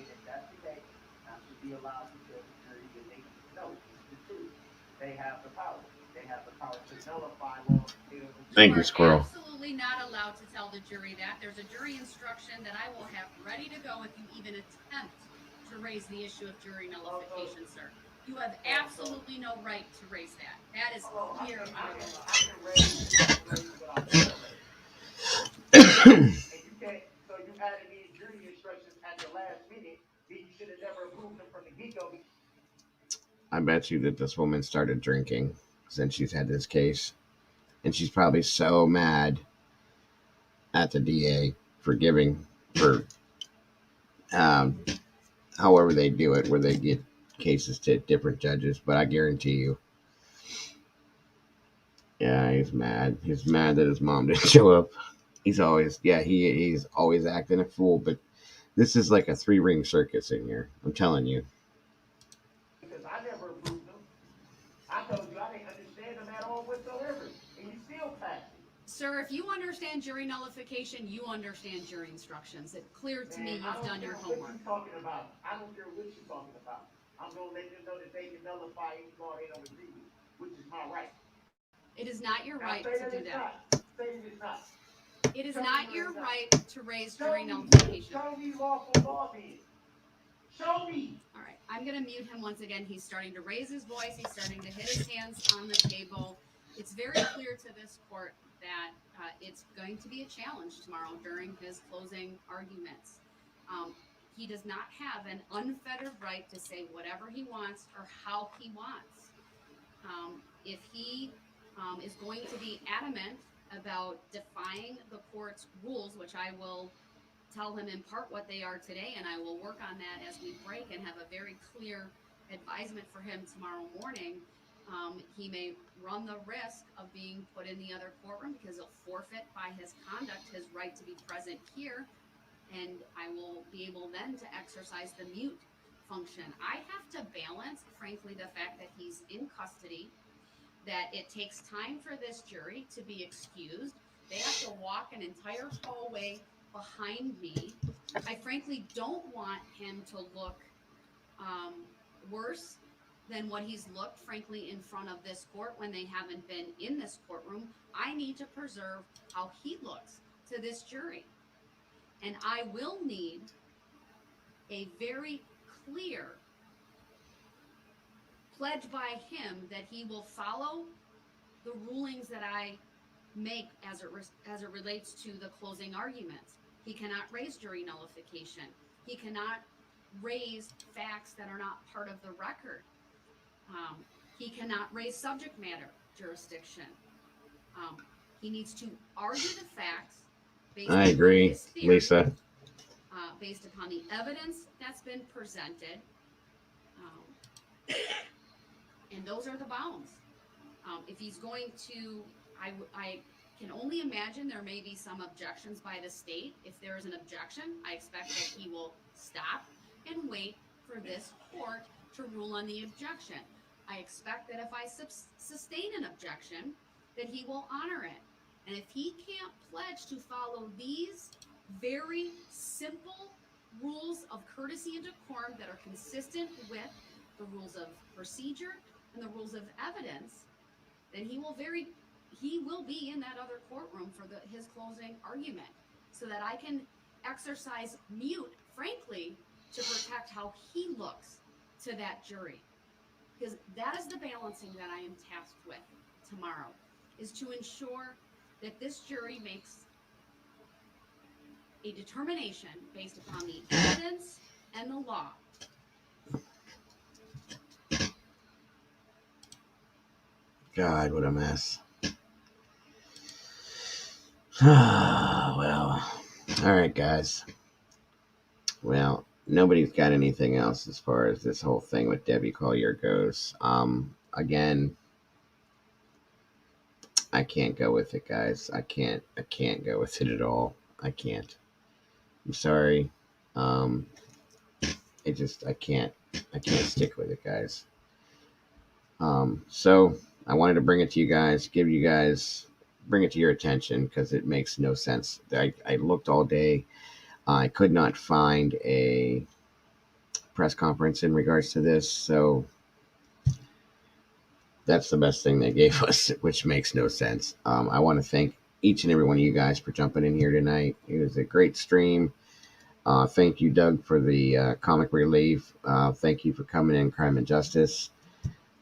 and if that's the case, I should be allowed to tell the jury that they need to know this is the truth. They have the power. They have the power to nullify laws. Thank you, Squirrel. Absolutely not allowed to tell the jury that. There's a jury instruction that I will have ready to go if you even attempt to raise the issue of jury nullification, sir. You have absolutely no right to raise that. That is clear. I can raise what I'm saying. And you can't, so you added these jury instructions at the last minute, then you should have never approved them from the get-go. I bet you that this woman started drinking since she's had this case. And she's probably so mad at the DA for however they do it, where they get cases to different judges. But I guarantee you, yeah, he's mad. He's mad that his mom didn't show up. He's always acting a fool. But this is like a 3-ring circus in here. I'm telling you. Because I never approved them. I told you I didn't understand them at all whatsoever, and you still passed it. Sir, if you understand jury nullification, you understand jury instructions. It's clear to me you've done your homework. What you talking about? I don't care what you're talking about. I'm going to let them know that they can nullify any law they don't agree with, which is my right. It is not your right to do that. Say that it's not. It is not your right to raise jury nullification. Show me lawful law then. Show me. All right, I'm going to mute him once again. He's starting to raise his voice. He's starting to hit his hands on the table. It's very clear to this court that it's going to be a challenge tomorrow during his closing arguments. He does not have an unfettered right to say whatever he wants or how he wants. If he is going to be adamant about defying the court's rules, which I will tell him in part what they are today, and I will work on that as we break and have a very clear advisement for him tomorrow morning. He may run the risk of being put in the other courtroom because he'll forfeit by his conduct his right to be present here, and I will be able then to exercise the mute function. I have to balance, frankly, the fact that he's in custody, that it takes time for this jury to be excused. They have to walk an entire hallway behind me. I frankly don't want him to look worse than what he's looked, frankly, in front of this court when they haven't been in this courtroom. I need to preserve how he looks to this jury. And I will need a very clear pledge by him that he will follow the rulings that I make as it relates to the closing arguments. He cannot raise jury nullification. He cannot raise facts that are not part of the record. He cannot raise subject matter jurisdiction. He needs to argue the facts based I on agree, his theory, Lisa. based upon the evidence that's been presented. And those are the bounds. If he's going to, I can only imagine there may be some objections by the state. If there is an objection, I expect that he will stop and wait for this court to rule on the objection. I expect that if I sustain an objection, that he will honor it. And if he can't pledge to follow these very simple rules of courtesy and decorum that are consistent with the rules of procedure and the rules of evidence, then he will be in that other courtroom for his closing argument, so that I can exercise mute, frankly, to protect how he looks to that jury. Because that is the balancing that I am tasked with. tomorrow is to ensure that this jury makes a determination based upon the evidence and the law. God, what a mess. Well, all right, guys. Well, nobody's got anything else as far as this whole thing with Debbie Collier goes. Again, I can't go with it, guys. I can't go with it at all. I can't. I'm sorry. I can't stick with it, guys. So I wanted to bring it to you guys, bring it to your attention, because it makes no sense. I looked all day. I could not find a press conference in regards to this, so that's the best thing they gave us, which makes no sense. I want to thank each and every one of you guys for jumping in here tonight. It was a great stream. Thank you, Doug, for the comic relief. Thank you for coming in, Crime and Justice.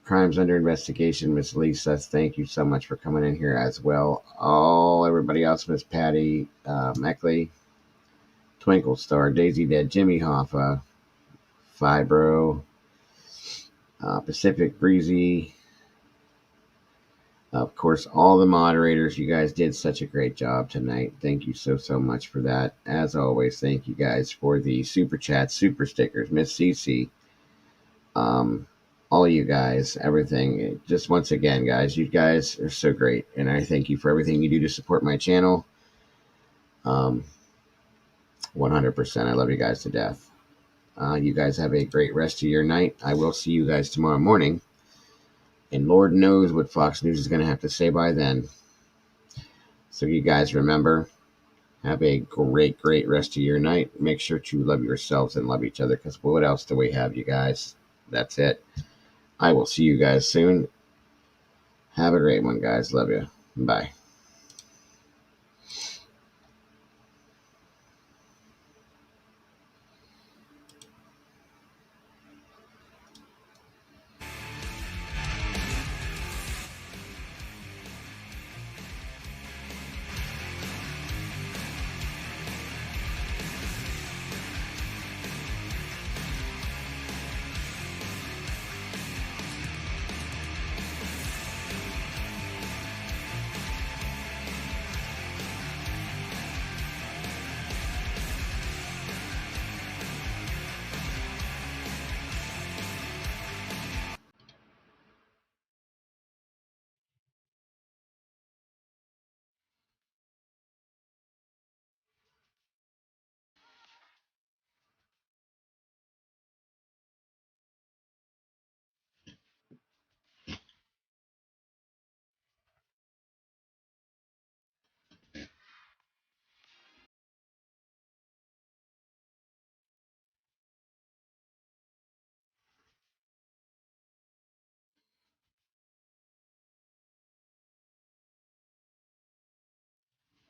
Crimes Under Investigation, Miss Lisa, thank you so much for coming in here as well. Everybody else, Miss Patty, Meckley, Twinkle Star, Daisy Dead, Jimmy Hoffa, Fibro, Pacific Breezy, of course, all the moderators. You guys did such a great job tonight. Thank you so much for that. As always, thank you guys for the super chats, super stickers, Miss Cece, all of you guys, everything. Just once again, guys, you guys are so great, and I thank you for everything you do to support my channel. 100%. I love you guys to death. You guys have a great rest of your night. I will see you guys tomorrow morning, and Lord knows what Fox News is going to have to say by then. So you guys remember, have a great rest of your night. Make sure to love yourselves and love each other, because what else do we have, you guys? That's it. I will see you guys soon. Have a great one, guys. Love you. Bye.